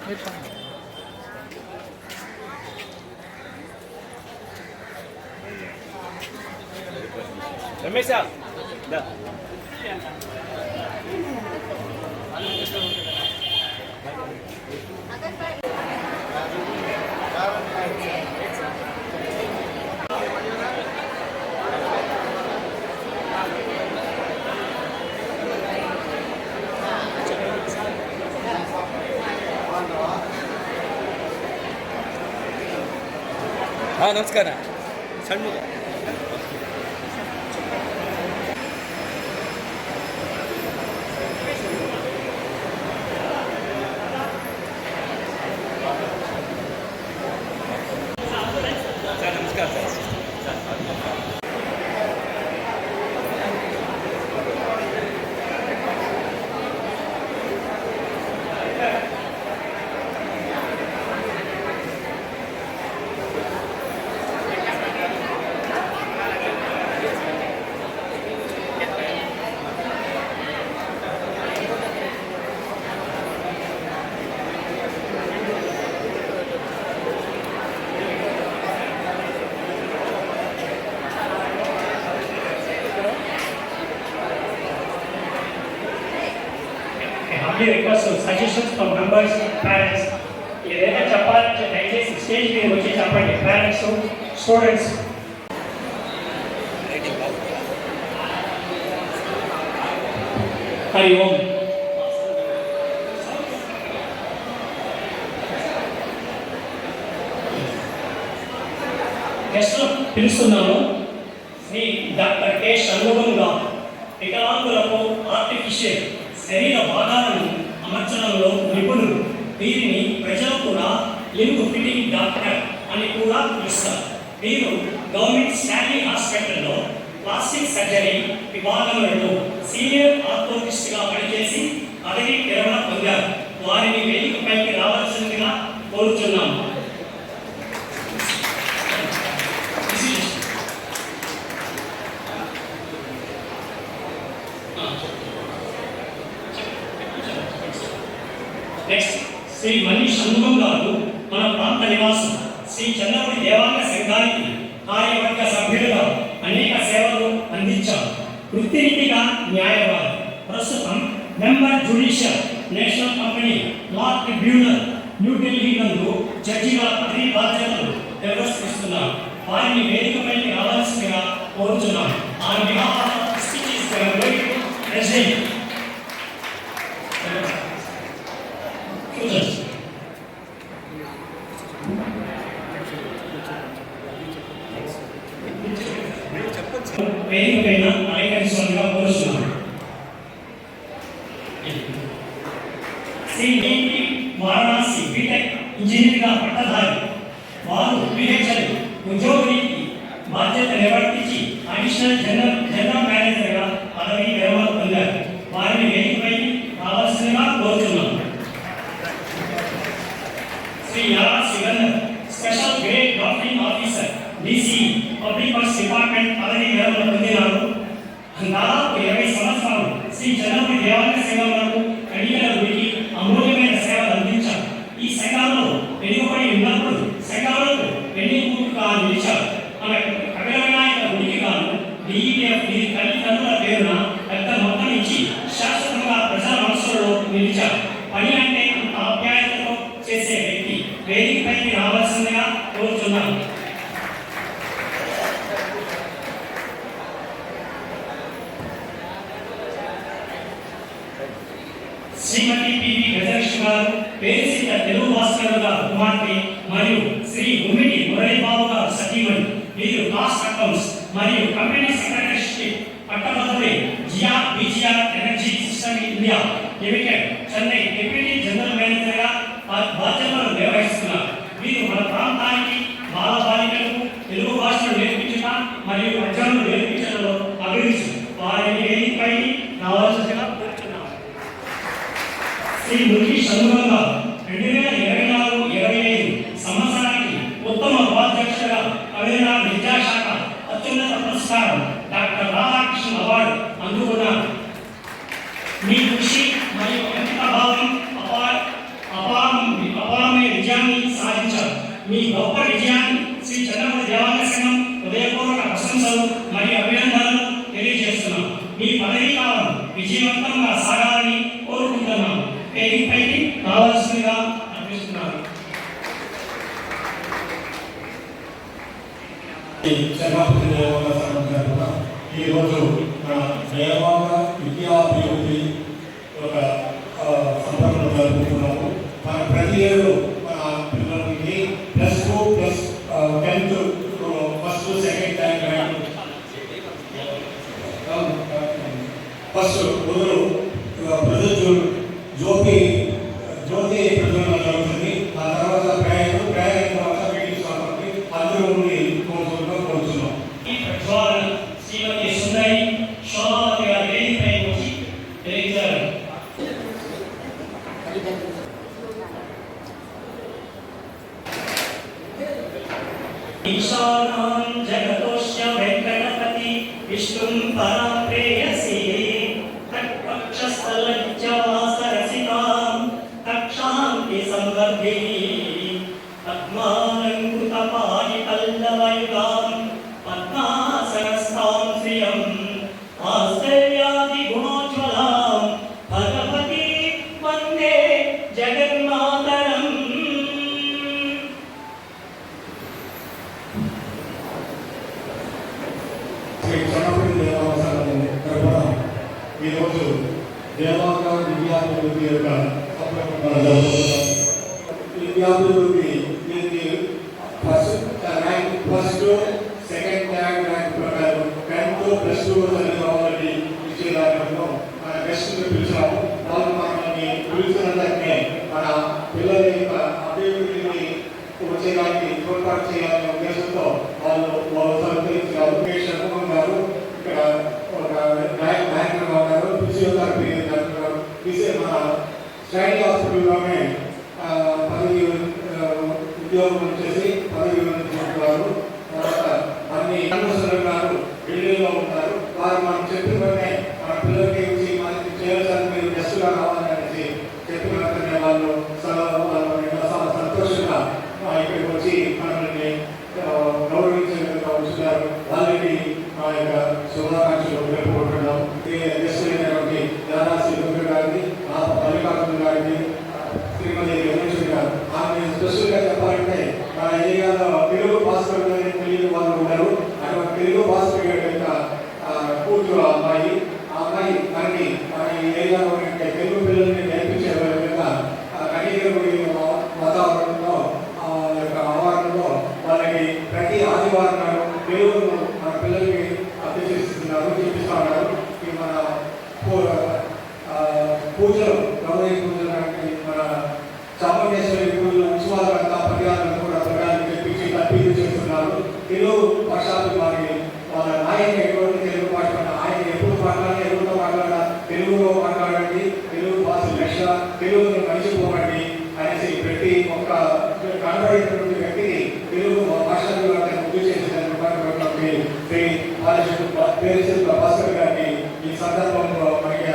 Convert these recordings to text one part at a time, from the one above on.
రమేష్ ನಮಸ್ಕಾರ Shanmukha request for suggestions from members, parents. ఏదైనా చెప్పాలంటే దయచేసి స్టేజ్ మీద వచ్చి చెప్పండి. Parents, students. Hari Om. Guest పిలుస్తున్నాను. శ్రీ డాక్టర్ కె షణ్ముఖం గారు వికలాంగులకు ఆర్టిఫిషియల్ శరీర భాగాలను అమర్చడంలో నిపుణులు. వీరిని ప్రజలు కూడా లింబ్ ఫిట్టింగ్ డాక్టర్ అని కూడా పిలుస్తారు. వీరు గవర్నమెంట్ స్టాన్లీ హాస్పిటల్లో ప్లాస్టిక్ సర్జరీ విభాగంలో సీనియర్ ఆర్థోటిస్ట్గా పనిచేసి పదవి విరమణ పొందారు. వారిని వేదికపైకి రావాల్సిందిగా కోరుతున్నాము. నెక్స్ట్ శ్రీ మణి షణ్ముఖం గారు మన ప్రాంత నివాసం. శ్రీ చంద్రపురి దేవాంగ సంఘానికి కార్యవర్గ సభ్యులుగా అనేక సేవలు అందించారు. వృత్తిరీతిగా న్యాయవాది. ప్రస్తుతం member judicial national company law tribunal New Delhi నందు జడ్జిగా పదవి బాధ్యతలు నిర్వర్తిస్తున్నారు. వారిని వేదికపైకి రావాల్సిందిగా కోరుతున్నాను. ఆన్ బిహాఫ్ ఆఫ్ ప్రెసిడెంట్ వేదికపైన అలంకరించడానికి కోరుతున్నాను. Shri DT Varanasi BTech ఇంజనీరింగ్గా పట్టధారి. వారు పిహెచ్డి ఉద్యోగికి బాధ్యత నిర్వర్తించి అడిషనల్ జనరల్ మేనేజర్గా పదవి విరమణ పొందారు. వారిని వేదికపైకి రావాల్సిందిగా కోరుతున్నాను. Shri Yara Sikandar special grade doctoring officer DC public works department పదవి విరమణ పొందినారు. దాదాపు 20 సంవత్సరాలు శ్రీ చంద్రపురి దేవాంగ సంఘంలో కడిగల గుడికి అమూల్యమైన సేవలు అందించారు. ఈ సంఘంలో వెనుకబడి ఉన్నప్పుడు సంఘాలకు వెన్నుముకగా నిలిచారు. మన కపిల వినాయక గుడికి గాను డిఈఎఫ్ వీరి తల్లిదండ్రుల పేరున పెద్ద మొత్తం ఇచ్చి శాశ్వతంగా ప్రజల మనసులలో నిలిచారు. పని అంటే అంత ఆప్యాయతతో చేసే వ్యక్తి వేదికపైకి రావాల్సిందిగా కోరుతున్నాను. శ్రీమతి పివి గజలక్ష్మి గారు పేరుసిద్ధ తెలుగు భాస్కర్ గారు కుమార్తె మరియు శ్రీ గుమ్మిటి మురళీబాబు గారు సతీమణి. వీరు కాస్ట్ అకౌంట్స్ మరియు కంపెనీ సెక్రటరీషిప్ పట్టభద్రులై BGR energy system India limited Chennai deputy general మేనేజర్గా బాధ్యతలు నిర్వహిస్తున్నారు. వీరు మన ప్రాంతానికి బాలబాలికలకు తెలుగు భాషను నేర్పించడం మరియు అధ్యయనం నేర్పించడంలో అభిరుచి. వారిని వేదికపై రావాల్సిందిగా కోరుతున్నాం. శ్రీ ముఖి షణ్ముఖం గారు 2024-25 సంవత్సరానికి ఉత్తమ ఉపాధ్యక్షుడిగా తమిళనాడు విద్యాశాఖ అత్యున్నత పురస్కారం డాక్టర్ రాధాకృష్ణ అవార్డు అందుకున్నారు. మీ కృషి మరియు అంకిత భావం మీ పదవీ కాలం విజయవంతంగా సాగాలని కోరుకుంటున్నాను. వేదికపైకి రావాల్సిందిగా అనిపిస్తున్నారు. ఈరోజు దేవాంగ విద్యాభివృద్ధి ఒక సందర్భంలో జరుపుతున్నాము. మన ప్రతి ఏడు మన పిల్లలకి +2 +10 ఫస్ట్ సెకండ్ ర్యాంక్ ఫస్ట్ మొదలు జ్యోతి ప్రజలు జరుగుతుంది. ఆ తర్వాత ప్రయాణం తర్వాత మీటింగ్ కాబట్టి అందరూ కోరుతున్నాం. ఈ ప్రజ్వాలన శ్రీమతి సుందరి శోభావతి గారి వేదికపై వచ్చి తెలియజేయాలి. ఈశానాం జగతోష్య వెంకటపతి విష్ణుం పరాం ప్రేయసి తక్షస్థలజ్జవాసరసితాం తక్షాంతి సంవర్ధిని పద్మాలంకృతపాణి పల్లవయుగాం పద్మాసనస్థాం శ్రియం ఆశ్చర్యాది గుణోజ్వలాం భగవతి వందే జగన్మాతరం. ఈరోజు దేవాంగ విద్యాభివృద్ధి యొక్క విద్యాభివృద్ధి దీనికి ఫస్ట్ సెకండ్ థర్డ్ ర్యాంక్ ప్రకారం 10th +2 చదివిన ఇచ్చే దాంట్లో మన గెస్ట్ని పిలిచాము. వాళ్ళు మనల్ని పిలిచినందుకే మన పిల్లల యొక్క అభివృద్ధిని వచ్చేదానికి తోడ్పాటు చేయాలనే ఉద్దేశంతో వాళ్ళు సహకరించారు. షణ్ముఖం గారు ఇక్కడ ఒక బ్యాంకర్ ఉన్నారు, ఫిజియోథెరపీ డాక్టర్ మన స్టైల్ హాస్పిటల్లోనే పదవి ఉద్యోగం వచ్చేసి పదవి విరమించుకుంటున్నారు. తర్వాత అన్ని గారు ఢిల్లీలో ఉంటారు. వారు మనం చెప్పిన వెంటనే మన పిల్లలకి వచ్చి మనకి చేయాల్సిన మీరు గెస్ట్గా రావాలని అనేసి చెప్పిన వెంటనే వాళ్ళు సంతోషంగా ఇక్కడికి వచ్చి మనల్ని గౌరవించే విధంగా వచ్చున్నారు. వాళ్ళకి మా యొక్క శుభాకాంక్షలు తెలుపుకుంటున్నాం. గెస్ట్ అయినటువంటి దాదా శ్రీధర్ గారికి, మల్లికార్జున గారికి, శ్రీమతి రమేశ్వరి గారు. ఆమె స్పెషల్గా చెప్పాలంటే మన ఏరియాలో తెలుగు భాస్కర్ గారి తెలియని వాళ్ళు ఉన్నారు. అటువంటి తెలుగు భాస్కర్ గారి యొక్క కూతురు అమ్మాయి. ఆ అమ్మాయి మనకి మన ఏరియాలో తెలుగు పిల్లల్ని నేర్పించే విధంగా కనీగుడి వాతావరణంలో ఆవరణలో వాళ్ళకి ప్రతి ఆదివారం నాడు తెలుగును మన పిల్లలకి అభ్యసిస్తున్నారు, చూపిస్తూ ఉన్నారు. ఈ మన పూజలు గౌరీ పూజలు మన చాముండేశ్వరి పూజలు ఉత్సవాలంతా పర్యాలను కూడా ప్రజలను తెప్పించి తప్పిలు చేస్తున్నారు. తెలుగు భాషాభిమాని వాళ్ళ నాయకులు ఎటువంటి తెలుగు భాష ఆయన ఎప్పుడు మాట్లాడాలి, ఎవరితో మాట్లాడాలి, తెలుగులో మాట్లాడండి, తెలుగు భాష లక్ష, తెలుగుని మర్చిపోకండి అనేసి ప్రతి ఒక్క కనబడేటువంటి వ్యక్తికి తెలుగు భాషాభిమానాన్ని గుర్తు చేసినటువంటి పేరు భాస్కర్ గారిని ఈ సందర్భంలో మనకి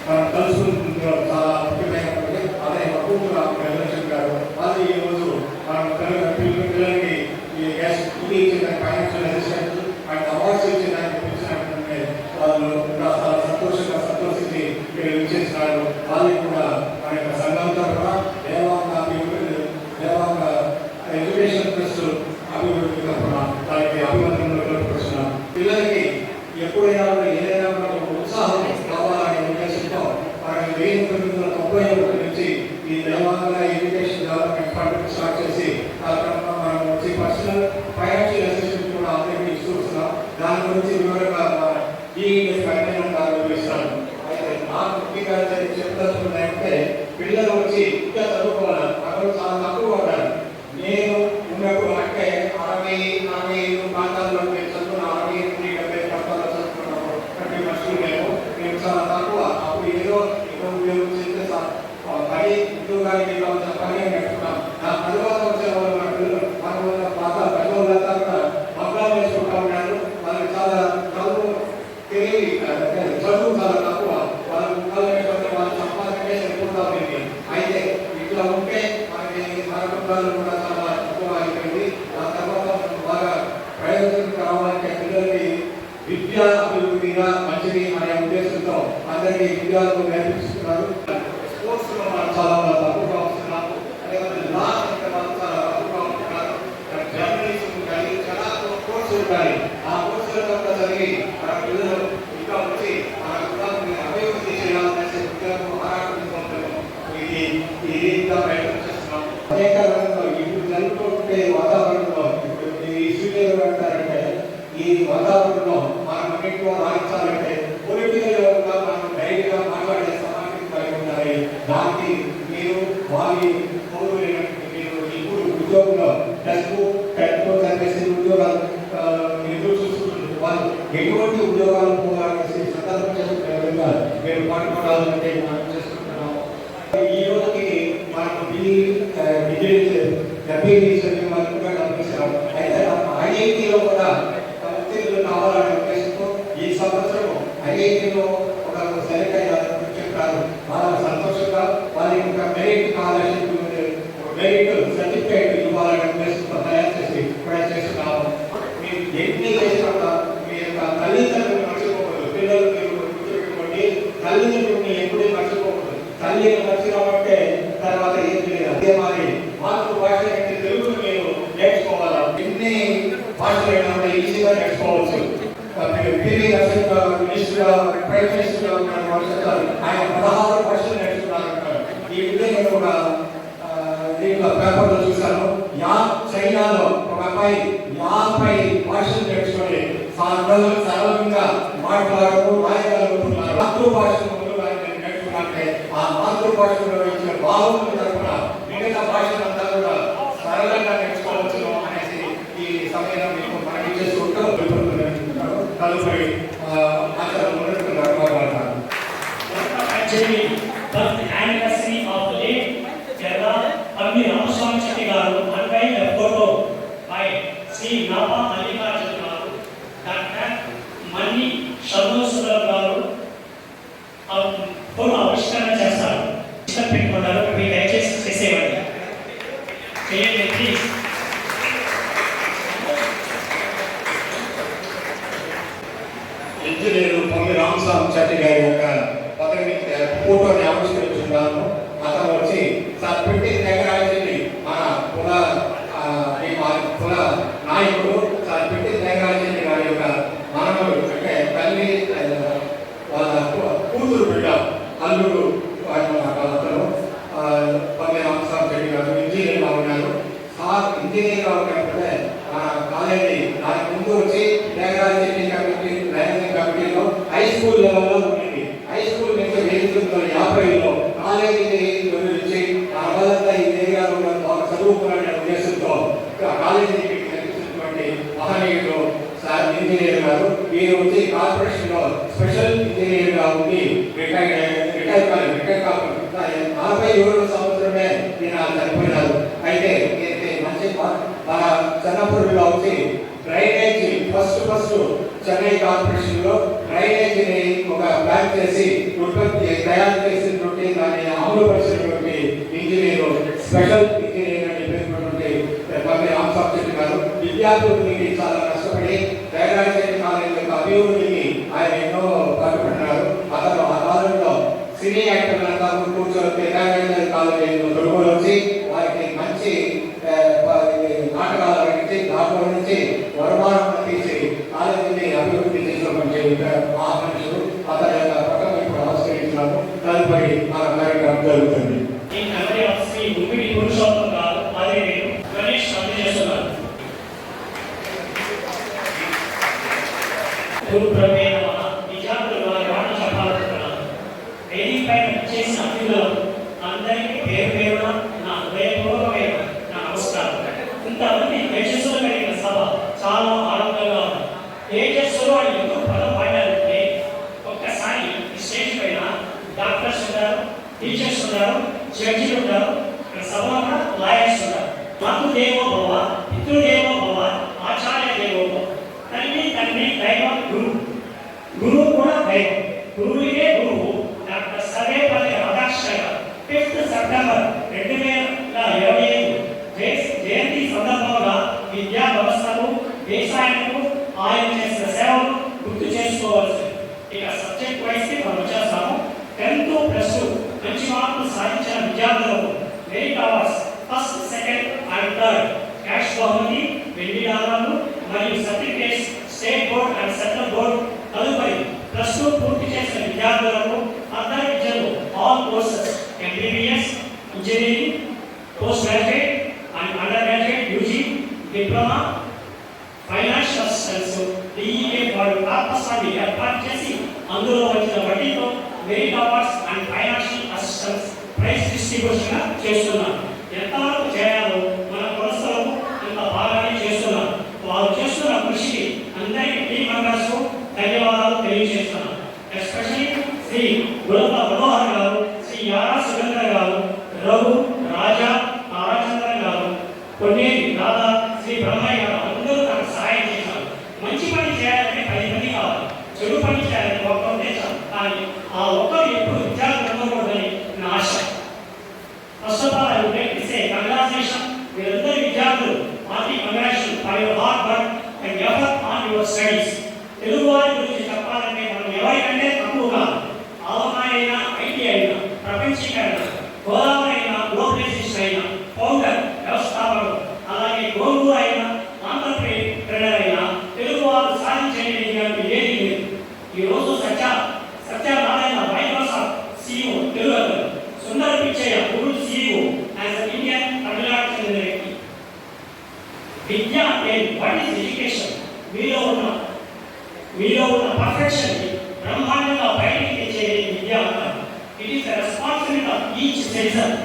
మనం కలుసుకుంటున్నాం. చాలా ముఖ్యమైనటువంటి అదే కూతురు రమేశ్వరి గారు. వాళ్ళు ఈరోజు మనం పిల్లలకి ఈ ఇది ఇచ్చిన ఫైనాన్షియల్ అసిస్టెంట్ అండ్ అవార్డ్స్ ఇచ్చేదానికి పిలిచినట్టు వాళ్ళు చాలా సంతోషించి ఇచ్చేస్తున్నారు. వాళ్ళకి కూడా మన యొక్క సంఘం తరఫున దేవాంగ ఎడ్యుకేషన్ ట్రస్ట్ అభివృద్ధి తరఫున దానికి అభివందనలు తెలుపుతున్నాం. పిల్లలకి ఎప్పుడైనా ఏదైనా ఉత్సాహం కావాలనే ఉద్దేశంతో మనం 1991 నుంచి ఈ Devanga education development fund start చేసి ఆ క్రమంలో మనం వచ్చి పర్సనల్ ఫైనాన్షియల్ అసిస్టెంట్ కూడా అందరికీ ఇస్తూ వస్తున్నాం. దాని గురించి వివరంగా ఈ వివరిస్తాను. అయితే నాకు ముఖ్యంగా చెప్పదలుచుకుంటే పిల్లలు వచ్చి ఇంకా చదువుకోవాలి, అక్కడ చాలా తక్కువ పడ్డారు. నేను ఉన్నప్పుడు అంటే 60-45 ప్రాంతాల్లో చదువుకున్న 60-70 ప్రాంతాల్లో చదువుకున్నప్పుడు అంటే మనుషులు మేము చాలా తక్కువ. అప్పుడు ఏదో ఉద్యోగం చేస్తే పని ఉద్యోగానికి కావాల్సిన పని అని పెట్టుకున్నాం. నా తర్వాత వచ్చే వాళ్ళు మన పిల్లలు మన పాత పెద్దవాళ్ళంతా కూడా మగ్గాలు వేసుకుంటా ఉన్నారు. వాళ్ళకి చాలా చదువు తెలివి చదువు చాలా తక్కువ. వాళ్ళ ముగ్గాలు వేసుకుంటే వాళ్ళ సంపాదనే సరిపోతా ఉంది. అయితే ఇట్లా ఉంటే మనకి మన విద్యా అభివృద్ధిగా మంచిది అనే ఉద్దేశంతో అందరికీ విద్యార్థులు నేర్పిస్తున్నారు. స్పోర్ట్స్ లో మనం చాలా తక్కువగా వస్తున్నాము. అదేవిధంగా లా అంటే మనం చాలా తక్కువగా ఉంటున్నారు. జర్నలిజం కానీ చాలా కోర్సులు ఉంటాయి. ఆ కోర్సుల యొక్క చదివి మన పిల్లలు ఇంకా వచ్చి మన కుటుంబాన్ని అభివృద్ధి చేయాలనేసి విద్యార్థులు ఆరాటంతో ఇది ఇంకా ప్రయత్నం చేస్తున్నాం. అనేక రంగంలో ఇప్పుడు జరుగుతుంటే వాతావరణంలో ఇప్పుడు ఈ సూర్యులు అంటారంటే ఈ వాతావరణంలో మనం అన్నింటిలో రాణించాలంటే పొలిటికల్ గా మనం డైరెక్ట్గా మాట్లాడే సమాజం కలిగి ఉండాలి. దానికి మీరు వారి మీరు ఇప్పుడు ఉద్యోగంలో టెస్ట్తో చదివేసి ఉద్యోగాలు ఎదురు చూసుకుంటున్నారు. వాళ్ళు ఎటువంటి ఉద్యోగాలు పోవాలనేసి సందర్భం చేసుకునే విధంగా మీరు పాల్గొనాలంటే మనం చేసుకుంటున్నాము. ఈ రోజుకి మనం డిగ్రీ చదివిన వాళ్ళు కూడా గమనిస్తాం. అయితే ఐఐటీలో కూడా ఉత్తీర్ణులు కావాలనే ఉద్దేశంతో ఈ సంవత్సరం ఐఐటీలో ఒక సెలెక్ట్ అయ్యారని చెప్పారు. చాలా సంతోషంగా వాళ్ళకి ఒక మెరిట్ స్కాలర్షిప్ మెరిట్ సర్టిఫికేట్ ఇవ్వాలనే ఉద్దేశంతో తయారు చేసి కూడా చేస్తున్నాము. మీరు ఎన్ని చేసినా మీ యొక్క తల్లిదండ్రులు మర్చిపోకూడదు. పిల్లలు మీరు గుర్తుపెట్టుకోండి, తల్లిదండ్రులని ఎప్పుడూ మర్చిపోకూడదు. తల్లిని మర్చిపోమంటే తర్వాత ఏం లేదు. అదే మరి మాతృభాష అంటే తెలుగును మీరు నేర్చుకోవాలా. ఎన్ని భాషలైనా ఈజీగా నేర్చుకోవచ్చు. పివి నరసింహ మినిస్టర్గా ప్రైమ్ మినిస్టర్గా ఉన్న ఆయన 16 భాషలు నేర్చుకున్నారంటారు. ఈ విధంగా నేను ఒక దీంట్లో పేపర్లో చూశాను. చైనాలో ఒక అబ్బాయి 50 భాషలు నేర్చుకొని సరళంగా మాట్లాడుతూ రాయగలుగుతున్నారు. మాతృభాషను నేర్చుకున్నారంటే ఆ మాతృభాషలో ఇచ్చిన భావం తరఫున మిగతా భాషలంతా కూడా సరళంగా నేర్చుకోవచ్చు అనేసి ఈ సమయంలో మీకు మనకి చేసుకుంటూ తదుపరి ఆచారం మొదలుపెడుతున్నారు. anniversary of late Kerala Ammi Ramaswamy Chetty garu unveiled a photo by Sri Napa Mallikarjuna garu, Dr. Mani Shanmugasundaram garu photo ఆవిష్కరణ చేస్తారు. ఇష్టం పెట్టుకుంటారు. మీరు దయచేసి చేసేవాడి చేయండి ప్లీజ్. ఇంజనీరు పొంగి రామస్వామి చెట్టి గారి యొక్క పదవి ఫోటోని ఆవిష్కరించుకున్నాను. అతను వచ్చి సార్ పెట్టి త్యాగరాజుని మన కుల నాయకుడు సార్ పెట్టి త్యాగరాజుని గారి యొక్క మనవడు అంటే తల్లి వాళ్ళ కూతురు బిడ్డ అల్లుడు అతను పొంగి రామస్వామి చెట్టి గారు ఇంజనీర్గా ఉన్నారు. సార్ ఇంజనీర్గా ఉన్నప్పుడే మన కాలేజీ దానికి ముందు వచ్చి త్యాగరాజు చెట్టి కమిటీలో హై స్కూల్ లెవెల్లో ఉండేది. హై స్కూల్ నుంచి 1950లో కాలేజీ నుంచి ఆ వాళ్ళంతా ఈ ఏరియాలో చదువుకోవాలనే ఉద్దేశంతో కాలేజీకి నడిపిస్తున్నటువంటి మహనీయుడు సార్ ఇంజనీర్ గారు. వీరు వచ్చి కార్పొరేషన్ లో స్పెషల్ ఇంజనీర్ గా ఉండి రిటైర్ కాకుండా 47 సంవత్సరమే ఈయన చనిపోయినారు. అయితే మంచి మన చెన్నపూర్లో వచ్చి డ్రైనేజీ ఫస్ట్ చెన్నై కార్పొరేషన్ లో డ్రైనేజీని ఒక ప్లాన్ చేసి ఉత్పత్తి తయారు చేసినటువంటి దాన్ని అమలు పరిచినటువంటి ఇంజనీరు స్పెషల్ ఇంజనీర్ అని చెప్పినటువంటి పొంగి రామస్వామి చెట్టి గారు విద్యార్థులకి చాలా కష్టపడి త్యాగరాజు కాలేజీ యొక్క అభివృద్ధికి ఆయన ఎన్నో కట్టుబడినారు. అతను ఆ కాలంలో సినీ యాక్టర్లంతా కూర్చొని త్యాగరాజు కాలేజీలో దొరుకులు వచ్చి వారికి మంచి నాటకాలు నటించి దాంట్లో నుంచి వరమానం తీసి కాలేజీని అభివృద్ధి చేసినటువంటి ఆ మనుషులు అతని యొక్క పక్కన ఇప్పుడు ఆవిష్కరించినాము. తదుపరి ఆ కార్యక్రమం జరుగుతుంది. అందరికీ పేరు పేరున నా హృదయపూర్వకమైన నా నమస్కారం. ఇంతమంది యశస్సులు కలిగిన సభ చాలా ఆనందంగా ఉంది. తేజస్సులు అని ఎందుకు పదం వాడారంటే ఒక్కసారి ఈ స్టేజ్ పైన డాక్టర్స్ ఉన్నారు, టీచర్స్ ఉన్నారు, జడ్జిలు ఉన్నారు, ఇక్కడ సభలో కూడా లాయర్స్ ఉన్నారు. మాతృదేవో భవ, పితృదేవో భవ, ఆచార్య దేవో భవ. తండ్రి దైవం గురువు కూడా దైవం. గురువులే గురువు డాక్టర్ సర్వేపల్లి రాధాకృష్ణ 5 సెప్టెంబర్ 2025 జయంతి సందర్భంగా విద్యా వ్యవస్థకు దేశానికి ఆయన చేసిన సేవలు గుర్తు చేస్తూ ఇక సబ్జెక్ట్ వైస్ కి మనం వచ్చేస్తాము. 10th ప్లస్ 2 మంచి మార్కులు సాధించిన విద్యార్థులకు merit awards first, second and third cash బహుమతి $20 మరియు certificates state board and central board. తదుపరి ప్లస్ 2 పూర్తి చేసిన విద్యార్థులకు అదర్ విద్యలు all courses MBBS, engineering, post graduate and under graduate, UG, diploma, financial assistance, DEA వాళ్ళు తాత్పర్యాన్ని ఏర్పాటు చేసి అందులో వచ్చిన వడ్డీతో merit awards and financial assistance prize distribution చేస్తున్నారు. ఎంతవరకు చేయాలో మన కొలసలకు అంత బాగానే చేస్తున్నారు. వారు చేస్తున్న కృషికి అందరికీ టీమ్ మెంబర్స్ ధన్యవాదాలు తెలియజేస్తున్నాను. ఎస్పెషల్లీ శ్రీ గులత మనోహర్ గారు, శ్రీ యారా సురేంద్ర గారు, రఘు, రాజా, తారాచంద్రన్ గారు, కొన్నేటి దాదా, శ్రీ బ్రహ్మయ్య గారు అందరూ నాకు సహాయం చేశారు. మంచి పని చేయాలంటే 10 మంది కావాలి, చెడు పని చేయాలంటే ఒక్కరినే చాలు. కానీ ఆ ఒక్కరు ఎప్పుడు విద్యార్థులు ఉండకూడదని నా ఆశ. First of all I would like to say congratulation మీరందరూ విద్యార్థులు. Congratulation for your hard work and effort on your studies. Telugu వారి గురించి చెప్పాలంటే మనం ఎవరికంటే తక్కువగా ఆలమాయ అయినా, ఐటీ అయినా, ప్రపంచీకరణ, గోదావరి అయినా, గ్లోబలైజేషన్ అయినా, ఫౌండర్, వ్యవస్థాపకుడు, అలాగే గోంగూర అయినా, ఆంధ్రప్రదేశ్ అయినా తెలుగు వారు సాధించేది ఏది లేదు. ఈరోజు Satyanarayana Microsoft CEO Telugu, Sundara Pichaiah Google CEO as an Indian Tamil Nadu చెందిన వ్యక్తి. విద్య అంటే వాట్ ఈస్ ఎడ్యుకేషన్? మీలో ఉన్న పర్ఫెక్షన్ బ్రహ్మాండంగా బయటికి తెచ్చేది విద్య అంటారు. It is the responsibility of each citizen.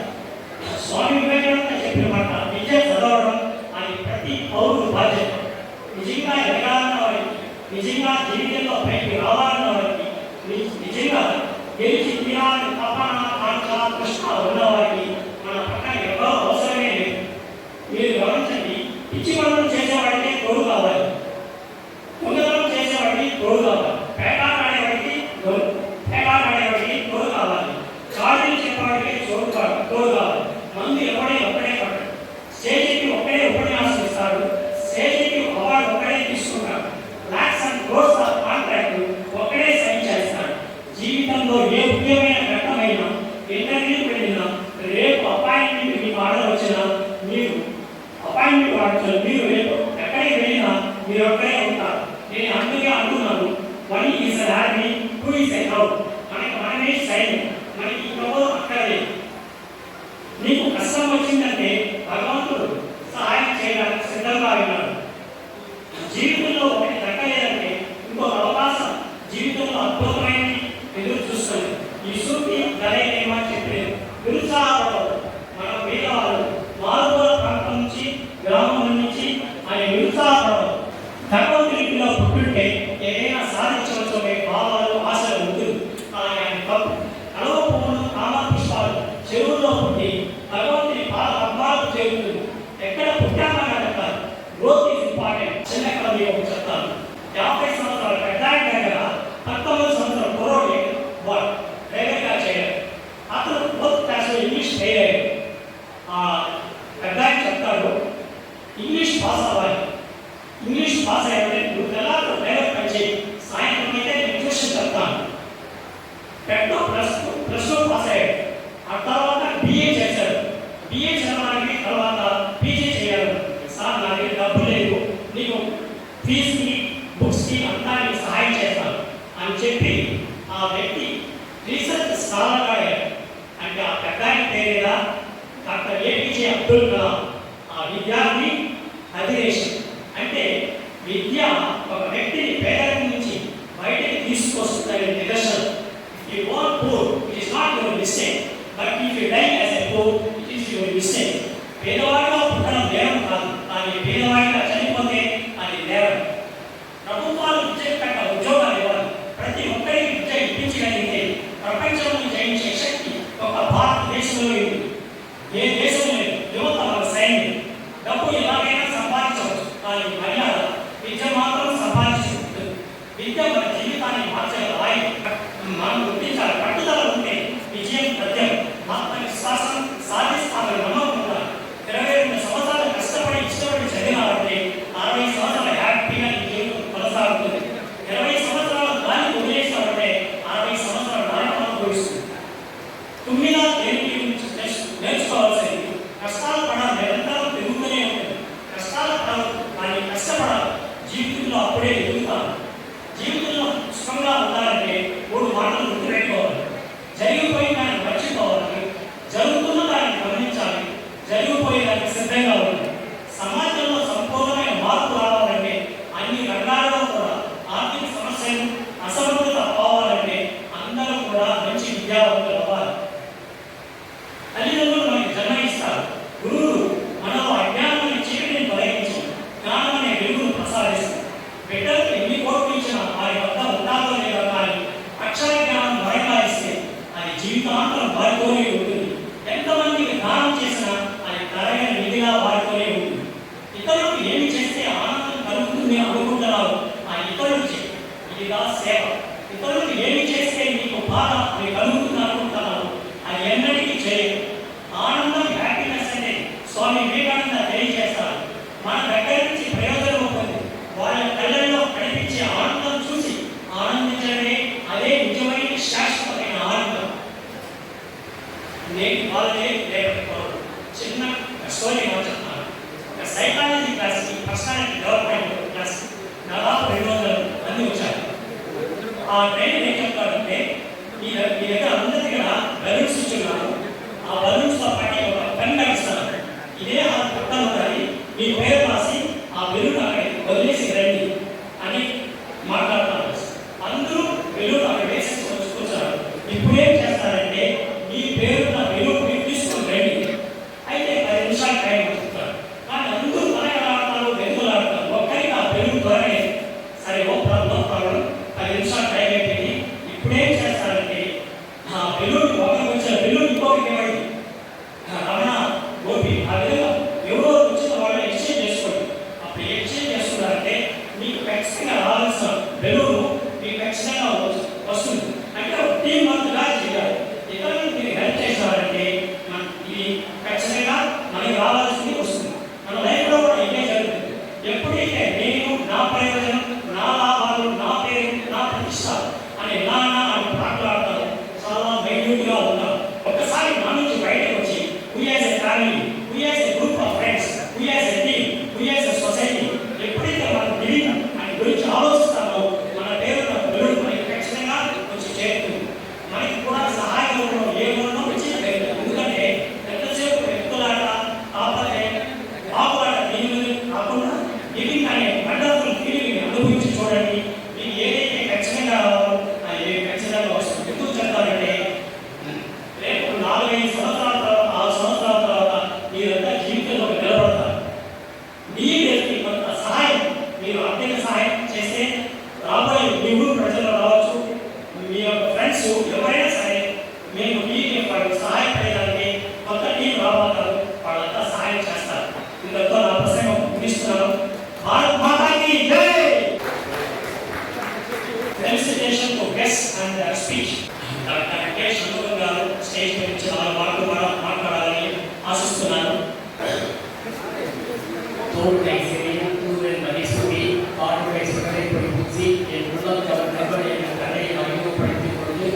Swami Vivekananda చెప్పిన మాట, విద్య చదవడం అది ప్రతి పౌరుడు బాధ్యత. నిజంగా ఎదగాలన్న వారికి, నిజంగా జీవితంలో పైకి రావాలన్న వారికి, నిజంగా గెలిచి తీరాలని తపన, కాంక్ష, కృష్ణ ఉన్నవారికి మన పక్కన ఎవరో అవసరమే లేదు. మీరు గమనించండి, పిచ్చి పనులు చేసేవాడికి తోడు కావాలి, దొంగతనం చేసేవాడికి తోడు కావాలి, పేకాట ఆడేవాడికి తోడు కావాలి, చాడీలు చెప్పేవాడికి తోడు కావాలి. మందు ఒక్కడే పడతాడు, స్టేజ్కి ఒక్కడే ఉపన్యాసం ఇస్తాడు, స్టేజ్కి అవార్డు ఒక్కడే తీసుకుంటాడు, lakhs and crores of contract ఒక్కడే సైన్ చేస్తాడు. జీవితంలో ఏ ముఖ్యమైన ఘట్టమైనా, ఇంటర్వ్యూకి వెళ్ళినా, రేపు అపాయింట్మెంట్ మీకు ఆర్డర్ వచ్చినా, మీరు అపాయింట్మెంట్ వాడుతారు, మీరు రేపు ఎక్కడికి వెళ్ళినా మీరు ఒక్కడే ఉంటారు. నేను అందుకే అంటున్నాను, one is an army, two is a crowd. మనమే సైన్యం, మనకి ఇంకో అక్కర్లేదు. నీకు కష్టం వచ్చిందంటే భగవంతుడు సహాయం చేయడానికి సిద్ధంగా ఉన్నాడు. జీవితంలో ఒకటి దక్కలేదంటే ఇంకో అవకాశం జీవితంలో అద్భుతమైనది ఎదురు చూస్తుంది. ఈ సూటి ధరేమో చెప్పలేదు, నిరుత్సాహపడవద్దు. మన పేదవాళ్ళు మారుమూల ప్రాంతం నుంచి, గ్రామం నుంచి ఆయన నిరుత్సాహపడవద్దు. భగవంతుడిలో పుట్టుంటే ఏదైనా సాధించవచ్చు అనే భావాలు, ఆశలు ఉంటుంది. ఆయన తప్పు. కలవ పువ్వులు, కామ పుష్పాలు చెరువుల్లో పుట్టి భగవంతుని పద్మాలకు చేరుతుంది. ఎక్కడ పుట్టామని చెప్తారు. Growth is important. చిన్న కథ మీకు చెప్తాను. 50 సంవత్సరాల పెద్ద దగ్గర 19 సంవత్సరాల కుర్రోడు డ్రైవర్గా చేయాలి. అతను 4th క్లాస్లో ఇంగ్లీష్ ఫెయిల్ అయ్యాడు. పెద్ద చెప్తాడు, ఇంగ్లీష్ పాస్ అవ్వాలి. ఇంగ్లీష్ పాస్ అయ్యాలంటే నువ్వు ఎలా డ్రైవర్ పని చేయి, సాయంత్రం అయితే నేను ట్యూషన్ చెప్తాను. ప్లస్ 2 పాస్ అయ్యాడు. ఆ తర్వాత BA చేశాడు. BA చదవడానికి తర్వాత PG చేయాలి. సార్ నా దగ్గర డబ్బు లేదు, నీకు ఫీజుకి, బుక్స్కి అంతా నీకు సహాయం చేస్తాను అని చెప్పి ఆ వ్యక్తి రీసెర్చ్ స్కాలర్గా అయ్యాడు. అంటే ఆ పెద్ద పేరేదా డాక్టర్ APJ అబ్దుల్ కలాం. ఆ విద్యార్థి అధిరేషన్. అంటే విద్య ఒక వ్యక్తిని పేదరికం నుంచి బయటకి తీసుకొస్తుందనే నిదర్శనం. If you are poor, it is not your mistake. But if you die as a poor, it is your mistake. పేదవాడిగా పుట్టడం నేరం కాదు, కానీ పేదవాడిగా చనిపోతే అది నేరం. ప్రభుత్వాలు విద్య కట్ట ఉద్యోగాలు ఇవ్వాలి. ప్రతి ఒక్కరికి విద్య ఇప్పించగలిగితే ప్రపంచంలో జయించే శక్తి ఒక భారతదేశంలో ఉంది. ఏ దేశంలో లేదు. యువత మన సైన్యం. డబ్బు ఎలాగైనా సంపాదించవచ్చు, కానీ మర్యాద, విద్య మాత్రం సంపాదించుకుంటుంది. విద్య మన జీవితాన్ని మార్చగలరాయి. మనం గుర్తించాలి. పట్టుదల ఉంటే విజయం తథ్యం. ఆత్మవిశ్వాసం సాధిస్తామని నమ్మకం ఉండాలి. 22 సంవత్సరాలు కష్టపడి ఇష్టపడి చదివినారంటే 60 సంవత్సరాలు హ్యాపీగా ఈ జీవితం కొనసాగుతుంది. 20 సంవత్సరాలు దాన్ని వదిలేసినారంటే లేదా సేవ. ఇతరులకు ఏమి చేస్తే మీకు బాధ అని కలుగుతున్నారనుకుంటున్నాను అది ఎన్నటికీ చేయదు. ఆనందం, హ్యాపీనెస్ అంటే స్వామి వివేకానంద తెలియజేస్తారు. మన దగ్గర నుంచి ప్రయోజనం ఉంటుంది. వాళ్ళ కళ్ళల్లో కనిపించే ఆనందం చూసి ఆనందించడమే అదే నిజమైన శాశ్వతమైన ఆనందం. నేను వాళ్ళే రేపటి పౌరులు. చిన్న స్టోరీ చెప్తున్నాను. ఒక సైకాలజీ క్లాస్కి, పర్సనాలిటీ డెవలప్మెంట్ క్లాస్ దాదాపు 200 మంది వచ్చారు. ఆ ట్రైనర్ ఏం చెప్తాడంటే మీ దగ్గర అందరి దగ్గర బలూన్స్ ఇచ్చున్నారు. ఆ బలూన్స్తో పాటు ఒక పెన్ ఇస్తారు. ఇదే ఆ పక్కన ఉండాలి. మీ పేరు రాసి ఆ బెలూన్ అక్కడ వదిలేసి రండి అని మాట్లాడుతున్నారు. అందరూ బెలూన్ అక్కడ వేసి కూర్చున్నారు. ఇప్పుడు ఏం చేస్తారంటే మీ పేరు నా బెలూన్ మీరు తీసుకొని రండి. అయితే 10 నిమిషాలు టైం పడుతుంటారు. కానీ అందరూ మనగలాడతారు, వెనుకలాడతారు. ఒక్కరికి ఆ బెలూన్ దొరకలేదు. సరే ఓ ప్రాబ్లం 10 నిమిషాలు టైం అయిపోయింది. ఇప్పుడేం చేస్తారంటే ఆ బెలూన్ ఒకరికి వచ్చిన బెలూన్ ఇంకొకరికి ఇవ్వండి. రమణ, గోపి ఆ విధంగా ఎవరో వచ్చిన వాళ్ళు ఎక్స్చేంజ్ చేసుకోండి. అప్పుడు ఎక్స్చేంజ్ చేస్తున్నారంటే మీకు ఖచ్చితంగా రావాల్సిన బెలూన్ మీకు ఖచ్చితంగా వస్తుంది. అంటే ఒక టీం వర్క్గా చేయాలి. ఇతరులకు మీరు హెల్ప్ చేశారంటే ఇది ఖచ్చితంగా మనకి రావాల్సింది వస్తుంది. మన లైఫ్లో కూడా ఇదే జరుగుతుంది. ఎప్పుడైతే నేను, నా ప్రయోజనం, నా లాభాలు, నా పేరు, నా ప్రతిష్ట అని నాన్న అని మాట్లాడతారు. చాలా మైన్యూట్గా ఉంటారు. ఒక్కసారి మన నుంచి బయటకు వచ్చి we as a family, we as a group of friends, we as a team, we as a society ఎప్పుడైతే మనం తెలియదు అని గురించి ఆలోచిస్తామో మన పేరు బెలూన్ మనకి ఖచ్చితంగా వచ్చి చేరుతుంది. మనకి కూడా సహాయంలో ఏ మూలంలో వచ్చి లేదు. ఎందుకంటే ఎంతసేపు వ్యక్తులాట, ఆపదే, ఆపులాట దీని మీద కాకుండా గివింగ్ అనే వండర్ఫుల్ ఫీలింగ్ అనుభవించి చూడండి. మీకు ఏదైతే ఖచ్చితంగా రావాలో అది ఖచ్చితంగా వస్తుంది. ఎందుకు చెప్తారంటే రేపు 4-5 సంవత్సరాల తర్వాత, 6 సంవత్సరాల తర్వాత మీరంతా జీవితంలో నిలబడతారు. మీరేంటి కొంత సహాయం, మీరు ఆర్థిక సహాయం చేస్తే రాబోయే మీ ఊరు ప్రజలు రావచ్చు, మీ యొక్క ఫ్రెండ్స్ ఎవరైనా సరే మేము మీకు సహాయపడేదానికి కొత్త టీం రాబోతారు. వాళ్ళంతా సహాయం చేస్తారు. ఇంతతో నా ప్రసంగం ముగిస్తున్నాను. భారత్ మాతాకి జై. Felicitation to guest and speech. Doctor K Shanmukham గారు స్టేజ్ గురించి 4 మాటలు మాట్లాడాలని ఆశిస్తున్నాను. தோட்டை செய்யும் தூரன் மதிசூடி பாடுகளை சுடரை பூசி என் உள்ளம் தவறு நபர் என்ற கலையை அறிமுகப்படுத்திக் கொண்டு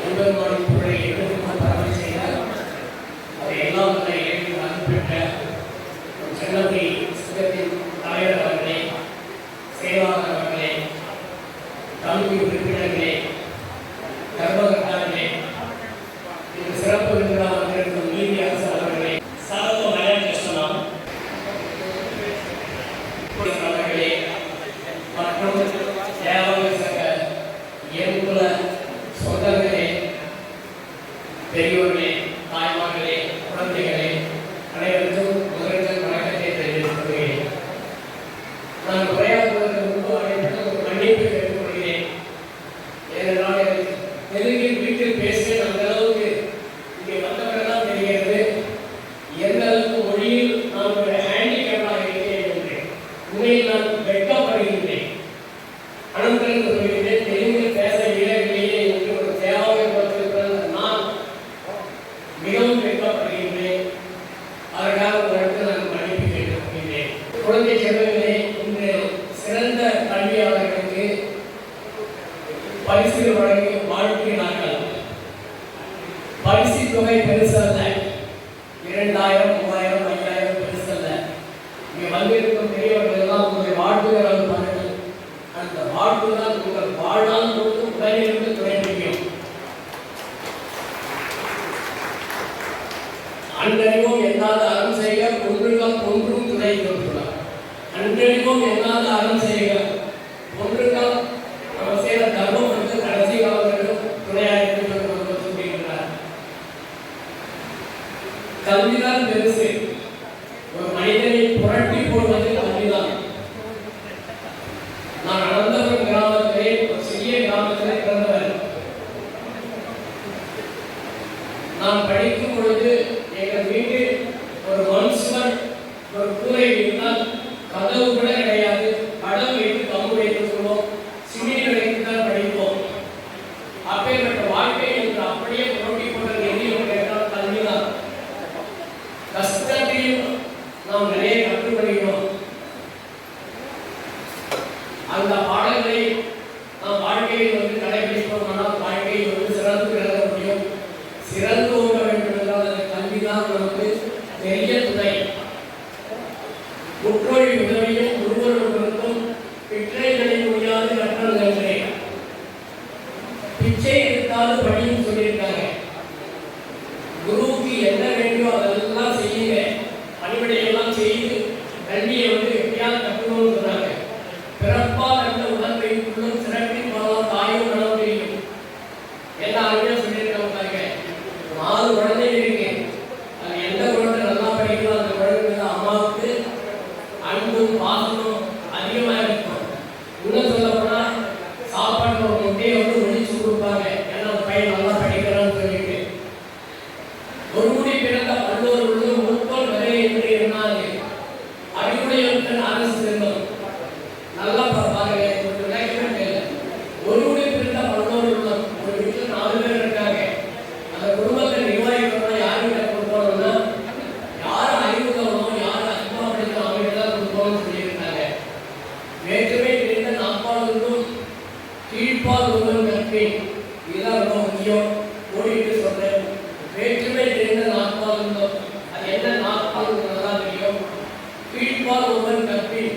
எம்பெருமானின் புகழை எங்களுக்கும் பரவல் செய்தார். அதை எல்லாம் இறைவன் அனுப்பிட்ட செல்லப்பை சுகத்தின் தலைவர் அவர்களே, சேவாளர் அவர்களே, கல்வி உறுப்பினர்களே, கர்மகர்த்தார்களே, இந்த சிறப்பு விருந்தினர் வந்திருக்கும் நீதி அரசு அவர்களே, సార్తో మర్యాద చేస్తున్నాము. அவர்களே மற்றும் தேவாலய சங்க இயங்குல சொந்தங்களே, பெரியோர்களே, தாய்மார்களே, குழந்தைகளே, அனைவருக்கும் முதலமைச்சர் வணக்கத்தை தெரிவித்துக் கொள்கிறேன். நான் உரையாற்றுவதற்கு முன்பு அனைவருக்கும் மன்னிப்பு கேட்டுக்கொள்கிறேன். ஏனென்றால் எனக்கு தெலுங்கில் வீட்டில் பேசுவேன். அந்த அளவுக்கு இங்கே வந்தவர்கள்தான் தெரிகிறது எந்த அளவுக்கு மொழியில் நான் ஒரு ஹேண்டிகேப்பாக இருக்கிறேன் என்று. உண்மையில் நான் வெட்கப்படுகின்றேன். அனந்தரன் சொல்கிறேன், தெலுங்கில் பேச இயலவில்லையே என்று ஒரு தேவாலய குலத்தில் பிறந்த நான் மிகவும் வெட்கப்படுகின்றேன். அதற்காக உங்களுக்கு நான் மன்னிப்பு கேட்டுக்கொள்கிறேன். குழந்தை செல்வங்களே, இன்று சிறந்த கல்வியாளர்களுக்கு பரிசு வழங்கி வாழ்த்துகிறார்கள். பரிசு தொகை பெருசல்ல, 2000, 3000, 5000 பெருசல்ல. இங்கே வந்திருக்கும் பெரியவர்கள் எல்லாம் உங்களை வாழ்த்துகிறார்கள் பாருங்கள். அந்த வாழ்த்துதான் உங்கள் வாழ்நாள் முழுவதும் உடனிருந்து துணை புரியும். அன்றறிவோம் என்னாத அறம் செய்க ஒன்றுகம் ஒன்றும் துணை கொடுக்கிறார். அன்றறிவோம் என்னாத அறம் செய்க ஒன்றுகம் நம்ம செய்த தர்மம் வந்து கடைசி காலங்களிலும் துணையாக சொல்லியிருக்கிறார். கல்விதான் பெருசு. ஒரு மனிதனை புரட்டி போடுவது கல்விதான். நான் அனந்தபுரம் கிராமத்திலே ஒரு சிறிய கிராமத்திலே பிறந்தவர். நான் படிக்கும் பொழுது எங்கள் வீட்டில் ஒரு மனுஷன் ஒரு கூரை இருந்தால் கதவு கூட கிடையாது. படம் செய்யாது கற்றல் நன்றே. பிச்சை எடுத்தாலும் படின்னு சொல்லியிருக்காங்க. குருவுக்கு என்ன வேண்டியோ அதெல்லாம் செய்யுங்க, பணிவிடையெல்லாம் செய்து கல்வியை எப்படியாவது கற்றுக்கணும்னு சொன்னாங்க. பிறப்பால் அந்த உடற்பயிற்சிக்குள்ளும் சிறப்பின் போலாம் தாயும் மனம் தெரியும். எல்லாம் அருமையா சொல்லியிருக்காங்க பாருங்க. 4 குழந்தைகள் இருக்கு. அது எந்த குழந்தை நல்லா படிக்கிறோம் அந்த குழந்தை அம்மாவுக்கு அன்பும் பாசமும் அதிகமாக இருக்கும். இன்னும் சொல்ல போனா சாப்பாடு ஒரு முட்டையை ஒழிச்சு கொடுப்பாங்க. ஏன்னா அந்த பையன் நல்லா படிக்கிறான்னு சொல்லிட்டு. ஒரு முடி பிறந்த பல்லோர்களும் முற்போல் வரை என்று இருந்தாங்க. அறிவுடையவர்கள் அரசு செல்லும் நல்லா பாருங்க. ஒரு முடி பிறந்த பல்லோர்களும் ஒரு வீட்டில் 4 பேர் இருக்காங்க. அந்த குடும்பத்தை நிர்வாகிக்கிறோம்னா யாருக்கிட்ட கொடுக்கணும்னா யார் அறிவுகளோ யார் அதிகமாக படிக்கிறோம் அவங்க தான் கொடுக்கணும்னு சொல்லியிருக்காங்க. வேற்றுமை தெரிந்த நாப்பாளுக்கும் கீழ்ப்பால் ஒருவன் கற்பேன். இதுதான் ரொம்ப முக்கியம். ஓடிட்டு சொல்றேன். வேற்றுமை தெரிந்த நாப்பாளுக்கும் அது என்ன நாப்பாளுங்கிறதா தெரியும். கீழ்ப்பால் ஒருவன் கற்பேன்,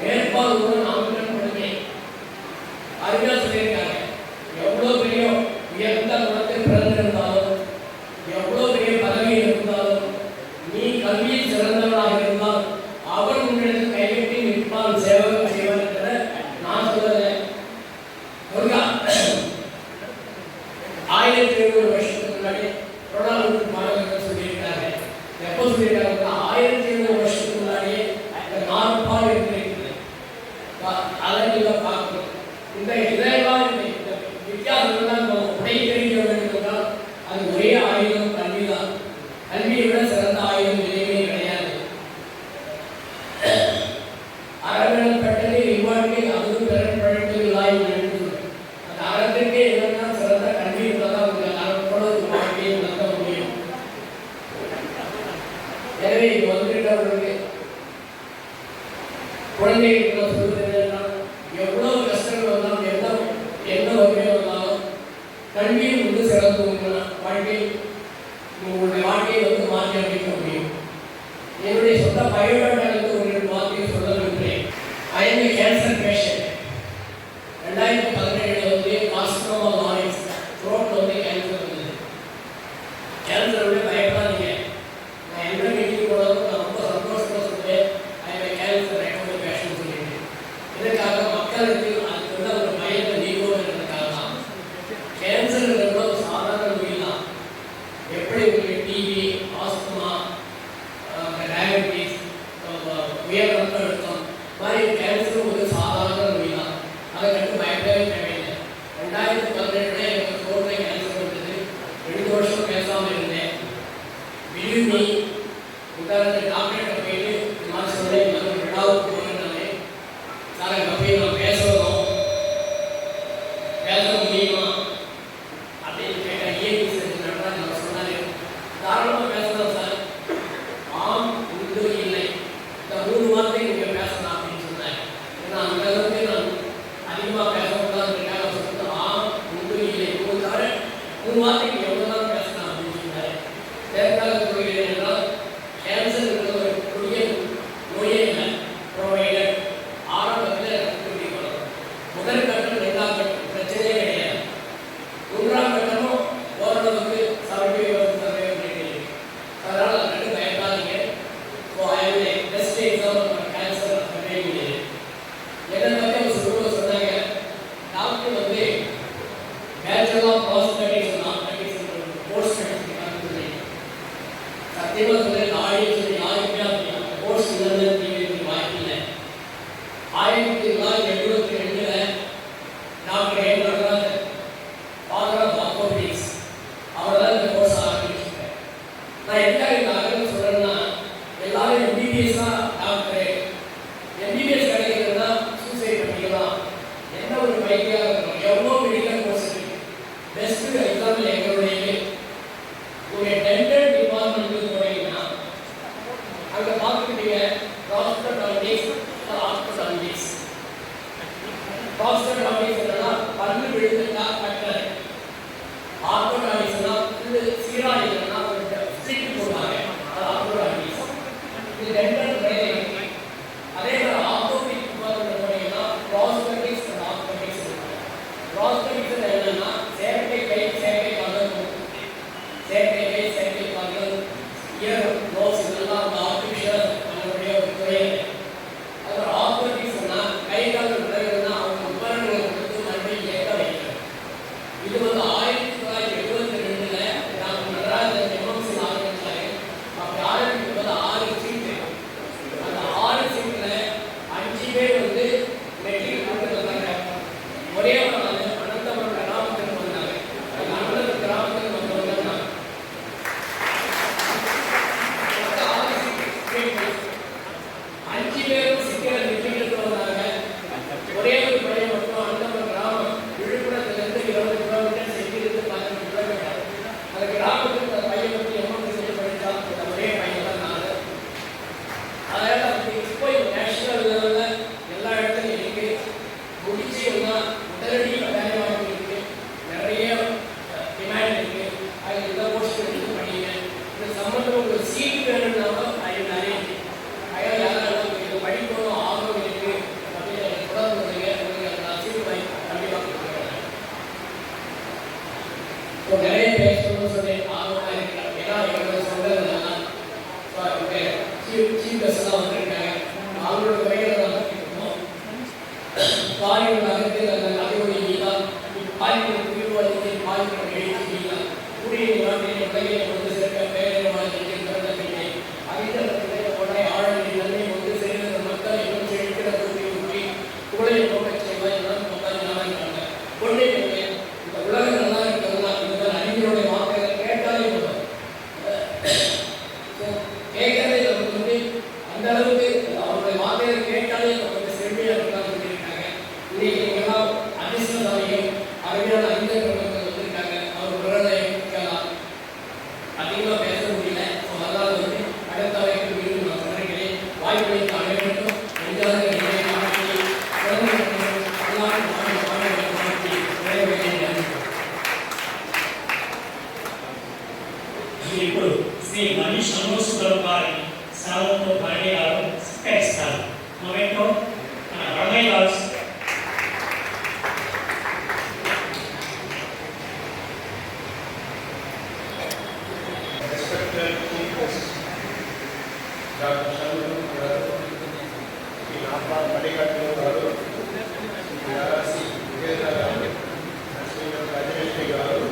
மேற்பால் ஒருவன் ஆங்கிலம் கொடுப்பேன். அருமையா சொல்லியிருக்காங்க. எவ்வளவு பெரிய உயர்ந்த குலத்தில் பிறந்திருந்தாலும் எவ்வளவு பெரிய பதவியில் இருந்தாலும் நீ கல்வியில் சிறந்தவனாக இருந்தால் அவன் உன்னிடத்தில் கைகட்டி நிற்பான் சேவகம் செய்வான் என்ற நான் சொல்லல. முருகா 1700 வருஷத்துக்கு முன்னாடி புறநானூற்று மாணவர்கள் சொல்லியிருக்காங்க. எப்போ சொல்லியிருக்காங்க? 1700 வருஷத்துக்கு முன்னாடியே இந்த நாற்பால் இருக்கிறது. அதை நீங்க பார்க்கணும். இந்த இதெல்லாம் வித்தியாசம் தான் உடை தெரிவிக்க வேண்டும் என்றால் அது ஒரே ஆயுதம் கல்வி தான். கல்வியை விட சிறந்த ஆயுதம் எதுவுமே கிடையாது. அறநிலைப்பட்டது இவ்வாழ்க்கை அதுவும் பிறன் பழக்கத்தில் ஆய்வு என்று அந்த அறத்திற்கே என்னன்னா சிறந்த கல்வி உள்ளதான் உங்கள் அறத்தோட வாழ்க்கையை நடத்த முடியும். எனவே இது வந்துவிட்டவர்களுக்கு குழந்தைகளுக்கு சொல்வது எவ்வளவு கஷ்டங்கள் வந்தாலும் எந்த வகையில் வந்தாலும் கல்வியில் சிறந்து வாழ்க்கை உங்களுடைய வாழ்க்கையை மாற்றி அமைக்க முடியும். என்னுடைய சொந்த பயோடேட்டாவுக்கு உங்களுக்கு வார்த்தையை சொல்ல விரும்புகிறேன். I am a cancer patient. 2017 காஸ்ட்ரோமா லாரிஸ் த்ரோட் கேன்சர் வந்தது. கேன்சர் பயப்படாதீங்க. நான் எந்த மீட்டிங் போனாலும் நான் ரொம்ப சந்தோஷமா சொல்லுவேன். I am a cancer recovery patient சொல்லிட்டு. இதற்காக மக்களுக்கு அதுக்குள்ள ஒரு பயத்தை நீக்குவதற்காக தான். கேன்சர் ஒரு சாதாரண நோய் தான். எப்படி உங்களுக்கு டிவி, ஆஸ்துமா, டயபெட்டிஸ், உயர் ரத்த அழுத்தம் மாதிரி கேன்சரும் ஒரு சாதாரண நோய் தான். அதை கண்டு பயப்படவே தேவையில்லை. 2017 எனக்கு தோல்லை கேன்சர் வந்தது. 2 வருஷம் பேசாமல் இருந்தேன். விழுமி உதாரணத்துக்கு டாக்டர்கிட்ட போயிட்டு இந்த மாதிரி சொன்னேன், விழாவுக்கு போயிருந்தாலே சார் அங்கே போய் நான் பேசணும், பேச முடியுமா அப்படின்னு கேட்டேன். ஏன் நடராஜ் நான் சொன்னாரு, தாராளமாக பேசலாம் சார். ஆம், உண்டு, இல்லை, இந்த 3 வார்த்தை நீங்கள் பேசலாம் அப்படின்னு சொன்னேன். ஏன்னா அந்த அளவுக்கு நான் அதிகமாக பேசக்கூடாதுக்காக சொல்லிட்டு ஆம், உண்டு, இல்லை, 3 தவிர 3 வார்த்தைக்கு எவ்வளோ தான் பேசலாம் அப்படின்னு சொன்னார். தேர்தலாக சொல்கிறேன் என்றால் கேன்சர் இருக்கிற ஒரு கொடிய நோயே இல்லை. ப்ரொவைடர் ஆரம்பத்தில் கொடுக்கணும். முதல் கட்டம் 2ஆம் கட்டம் பிரச்சனையே கிடையாது. 3ஆம் கட்டமும் ஓரளவுக்கு சர்வே அதனால் அது ரெண்டு பயப்படாதீங்க. So I am A best example cancer survey முடியுது. என்னை பற்றி ஒரு சொல்லுவது சொன்னாங்க. டாக்டர் பேச்சுலர் ஆஃப் ப்ராஸ்டடிக்ஸ் கோர்ஸ் கிடைச்சிருக்காங்க சொல்லி சத்தியமாக சொல்லி நாளையும் சொல்லி யாருக்குமே அந்த கோர்ஸ் இல்லைன்னு தெரிவிக்க வாய்ப்பு இல்லை. 1972 doctor M Natarajan father of orthopaedics அவர் தான் இந்த கோர்ஸ் ஆரம்பிச்சிருக்கேன். நான் எதுக்காக இந்த அகலம் சொல்கிறேன்னா, எல்லாரும் எம்பிபிஎஸ் தான் டாக்டரு, எம்பிபிஎஸ் கிடைக்கிறதுனா சூசைட் பண்ணிக்கலாம், என்ன ஒரு பைக்கியாக இருக்கணும், எவ்வளோ மெடிக்கல் கோர்ஸ் இருக்கு. பெஸ்ட் எக்ஸாம்பிள் எங்களுடைய உங்களுடைய டென்டல் டிபார்ட்மெண்ட்டுக்கு போனீங்கன்னா அங்கே பார்த்துக்கிட்டீங்க ப்ராஸ்டடான்டிக்ஸ், ஆர்த்தோடான்டிக்ஸ். ப்ராஸ்டடான்டிக்ஸ் என்னன்னா பல்லு விழுந்துட்டா கட்டர், ஆர்த்தோடான்டிக்ஸ்னா சீராக இல்லைன்னா ஸ்டிக் போடுவாங்க, அது ஆர்த்தோடான்டிக்ஸ். இது டென்டல் கிடையாது. அதே மாதிரி ஆர்த்தோபெடிக் டிபார்ட்மெண்ட் போனீங்கன்னா ப்ராஸ்டடிக்ஸ் அண்ட் விஷயம்னா உடனடி வேலை வாய்ப்பு இருக்கு, நிறைய டிமாண்ட் இருக்கு. அது இந்த போஸ்ட் எடுத்து பண்ணிங்க. இந்த சம்பந்தம் உங்களுக்கு சீட் வேணும்னாலும் நிறைய யாராலும் இது படிக்கணும் ஆர்வம் இருக்கு அப்படின்னு தொடர்பு உங்களுக்கு நான் சீட் வாங்கி கண்டிப்பாக கொடுக்குறேன். இப்போ நிறைய பேர் சொன்னேன் ஆர்வமாக இருக்கிறாங்க. ஏன்னா எங்களை சொல்றதுலாம் சீஃப் கெஸ்ட்லாம் வந்திருக்காங்க. அவங்களோட குறைகளை தான் கேட்கணும். பாரிகள் நகரத்தில் அந்த நடைமுறையெல்லாம் பாரிகள் தீர்வாதிக்கு பாரிகள் எழுதிக்கலாம் கூடிய நாட்டின் உலகை வந்து சேர்க்க பேரை வாழ்க்கை பிறந்தவில்லை. அதிக உடனே ஆழலின் நன்மை வந்து சேர்ந்த மக்கள் இன்னும் செழிக்கிற ஊற்றி குலை போக்கச் செய்வாய் எல்லாம் கொண்டாடினாங்க. கொண்டே இந்த உலகம் நல்லா இருக்கிறதுனா இந்த அறிஞருடைய வார்த்தைகளை கேட்டாலே போதும். கேட்கறதே நமக்கு வந்து அந்த அளவுக்கு அவருடைய வார்த்தைகளை கேட்டாலே நமக்கு செம்மையாக இருக்கலாம் சொல்லியிருக்காங்க. இன்னைக்கு நீங்கள்லாம் அதிர்ஷ்டசாலியும் அருமையான அறிஞர்கள் வந்திருக்காங்க. அவர் குரலை கேட்கலாம், அதிகமாக பேச முடியல. அதனால வந்து அடுத்த வாய்ப்பு மீண்டும் நான் சொல்கிறேன். வாய்ப்பளித்த அனைவருக்கும் நெஞ்சார்ந்த நன்றியை காட்டி ఇప్పుడు శ్రీ మనీష్ మనోసుగర్ గారి సేవతో భార్య గారు సత్కరిస్తారు. మొమెంటో రమయ్య గారు Respected Chief Guest, Dr. Shanmugam garu, Sri Napa Madikatlu garu, Sri R.C. Vijayendra garu, Sri Rajeshri garu,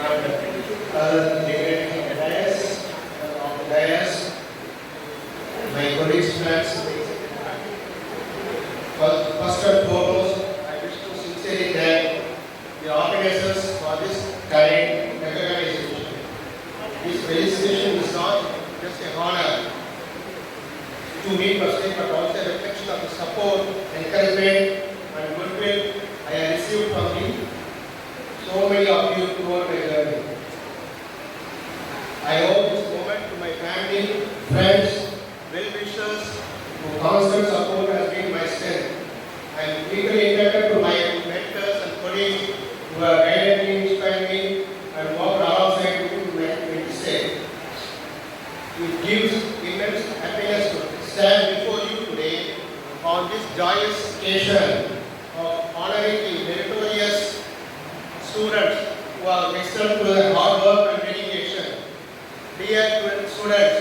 and other dignitaries of the dais, my colleagues, friends. First and foremost, I wish to sincerely thank the organizers for this kind recognition. This registration is not just a honor to me personally, but also a reflection of the support, encouragement, and goodwill I have received from so many of you throughout my journey. I owe this moment to my family, friends, well-wishers, whose constant support has been my strength. I am equally indebted to my mentors and colleagues who have guided me, inspired me, and walked alongside me to make me stay. It gives immense happiness to stand before you today on this joyous occasion of honoring the meritorious students who have excelled through their hard work and dedication. Dear students,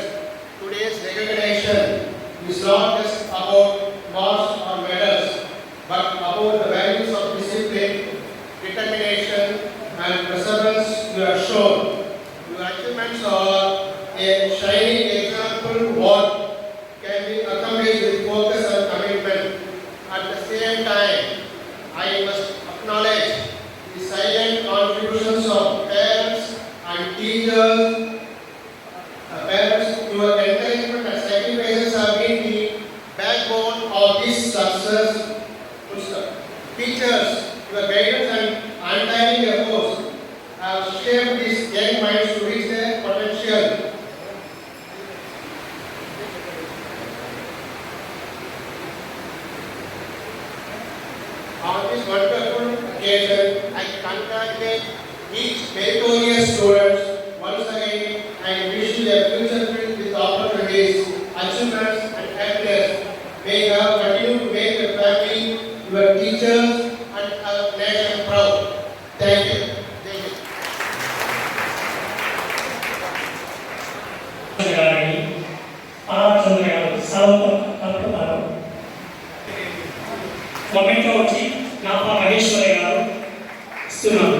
today's recognition is not just about marks or medals, but about the values of discipline, determination, and perseverance you have shown. Your achievements are a shining example of what can be accomplished with focus and commitment. At the same time, I must acknowledge the silent contributions of parents and teachers. Your encouragement and sacrifices have been the backbone of this success. Teachers, your guidance and untiring efforts have shaped these young minds to reach their potential. On this wonderful occasion, I congratulate each meritorious student once again and wish you a future filled with opportunities, achievements, and happiness. May God continue to make your family, your teachers, and our nation proud. Thank you. Thank you. Memento వచ్చి నాపా మహేశ్వరి గారు ఇస్తున్నారు.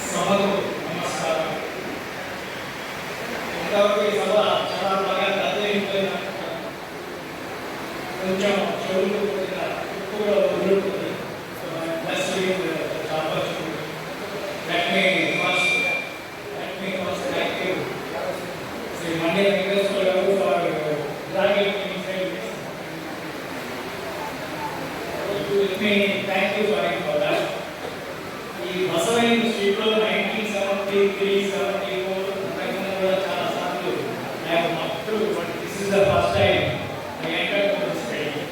సభకు నమస్కారం. ఇంతవరకు ఈ సభ చాలా బాగా దద్దరిల్లిపోయిన కొంచెం చెవులు కొద్దిగా ఎక్కువగా వదులుతుంది. Let me first thank you, Sri Mandi Venkateswara Garu, for dragging me inside this. Let me thank you for that. ఈ బసవైన స్ట్రీట్లో 1973, 74 చాలా సార్లు true, but this is the first time I entered this study.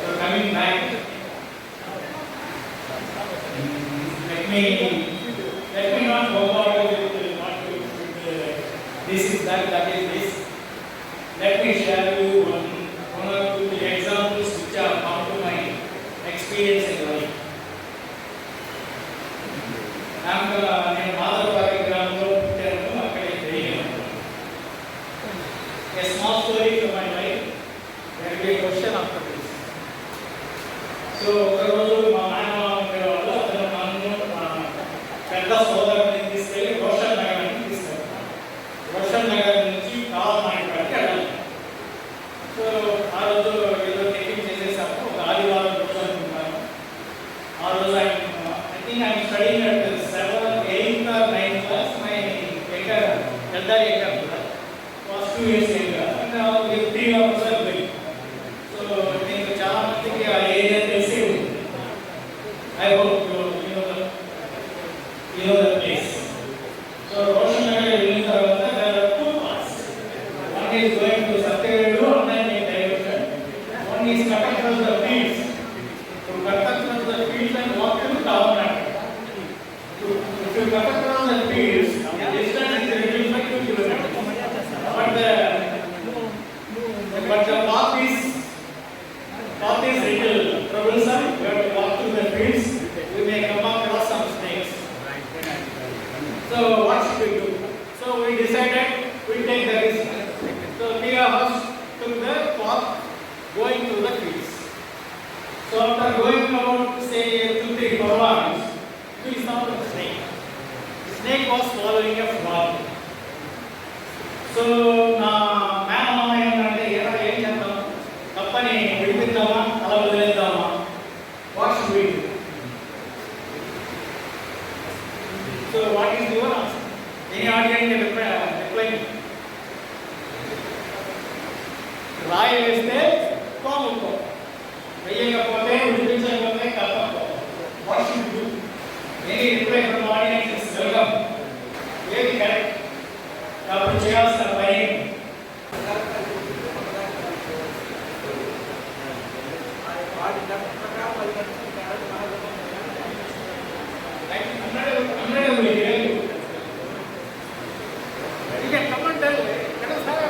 So coming back, let me not go on with this is that is this. Let me share you one or two examples which have come to my experience in life. నేను మాధవపాటి గ్రామంలో పుట్టాను, అక్కడే పెరిగాను. A small story from my life. There will be a question after this. So ఒక రోజు మా నాన్న ఉండేవాళ్ళు, అతను నన్ను పెద్ద సోదరుని తీసుకెళ్ళి రోషన్ నగరానికి తీసుకెళ్తాను. రోషన్ నగర్ నుంచి కాలమాడికి వెళ్ళాలి. సో ఆ రోజు ఏదో టిఫిన్ చేసేసాము, ఒక ఆదివారం రోజు అనుకుంటాను. ఆ రోజు I think I am studying at 7th, 8th or 9th class. My elder was 2 years younger, and we 3 of us are going. So I think చాలా మందికి ఆ ఏరియా తెలిసి ఉంటుంది. I hope you know the place. So Roshan Nagar వెళ్ళిన తర్వాత there are 2 paths. One is going to Satyvedu and then a direction. One is cut across the fields. To cut across the fields and walk to Kalamnad. If you cut across the fields, the distance is reduced by 2 kilometers. But the path is little troublesome. You have to walk through the fields. We may come across some snakes. So what should we do? So we decided we take the risk. So 3 of us took the path going through the fields. So after going about say 2-3 furlongs, we saw the snake. The snake was swallowing a frog. So నా మేనమామ ఏంటంటే ఏం చేద్దాం, తప్పని విడిపిద్దామా అలా వదిలేద్దామా, what should we do? So what is your answer? Any audience reply. రాయి వేస్తే కోముకో, వెయ్యకపోతే విడిపించకపోతే కప్పకో. What should do? Any reply from audience is welcome. ఏది కరెక్ట్? అప్పుడు చేయాల్సిన పని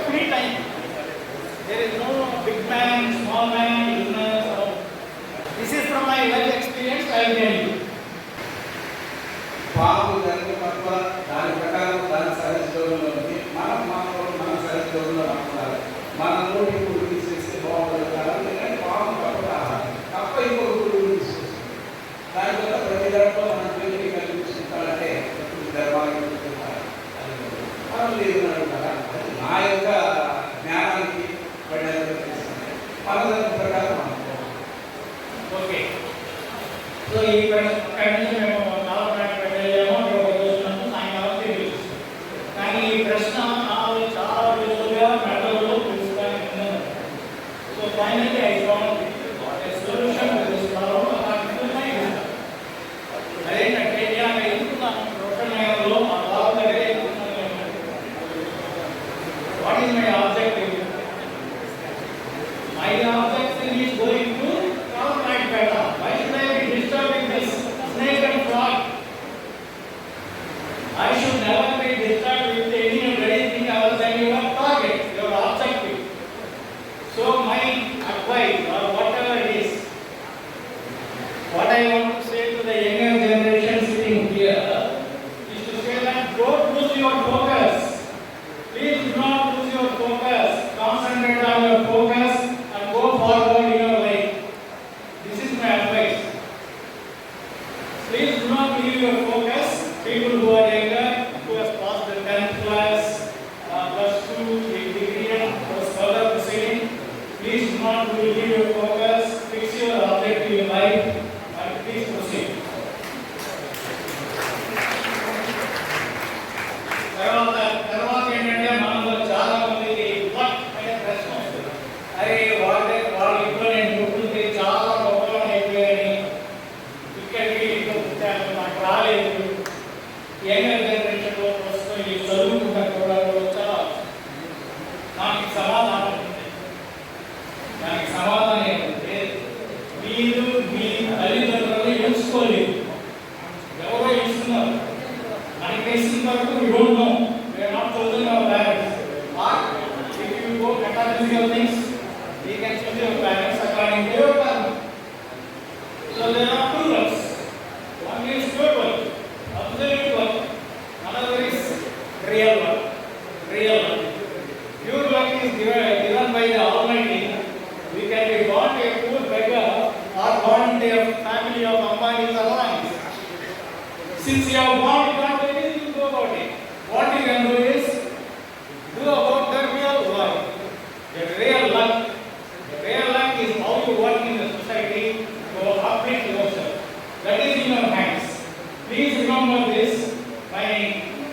free time. There is no big man, small man, illness. This is from my life experience. I will tell you. పాము జరిగిన తప్ప దాని ప్రకారం దాని సరిహద్దులో ఉంది. మన సరిహద్దులో అనుకున్నారు. మన నోటి పురుగు తీసేస్తే బాగుంటుంది కదా, ఎందుకంటే పాము తప్ప ఇంకొక పురుగు తీసుకొస్తుంది. దానివల్ల ప్రతి దాంట్లో మనం పిల్లలకి కల్పించుకుంటారంటే ధర్మాలు మనం లేదు కదా. అది నా యొక్క జ్ఞానానికి మన దాని ప్రకారం అనుకోవాలి. ఓకే. సో ఈ your things. You can choose your parents according to your karma. So there are two works. One is pure work, absolute work. Another is real work. Real work. Pure work is given by the Almighty. We can be born a poor beggar or born into a family of Ambani's alliance. Since you are born, you can't do anything to do about it. What you can do is do about the real work. The real luck. The real luck is how you work in the society to uplift yourself. That is in your hands. Please remember this, my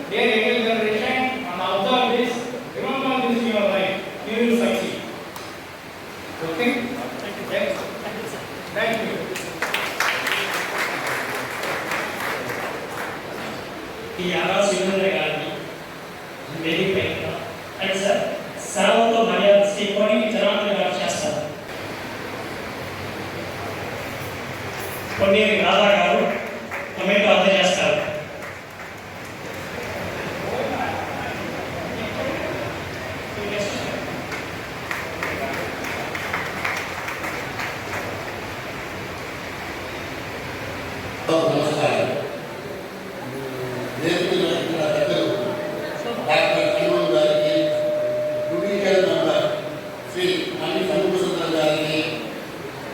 dear younger generation, and observe this. Remember this in your life. You will succeed. Okay? Thank you. Thank you. ఈ RR Sridhar గారిని వేదిక పైన and sir సెలవుతో మర్యాద శ్రీ కోణి జనార్దన్ గారు చేస్తారు. కొన్నేరు రాధా గారు comment అందజేస్తారు. నమస్కారం. డాక్టర్ హనుమాన్ గారికి, గుడికల్ మెంబర్ శ్రీ మల్లి సన్ముఖసుందరం గారికి,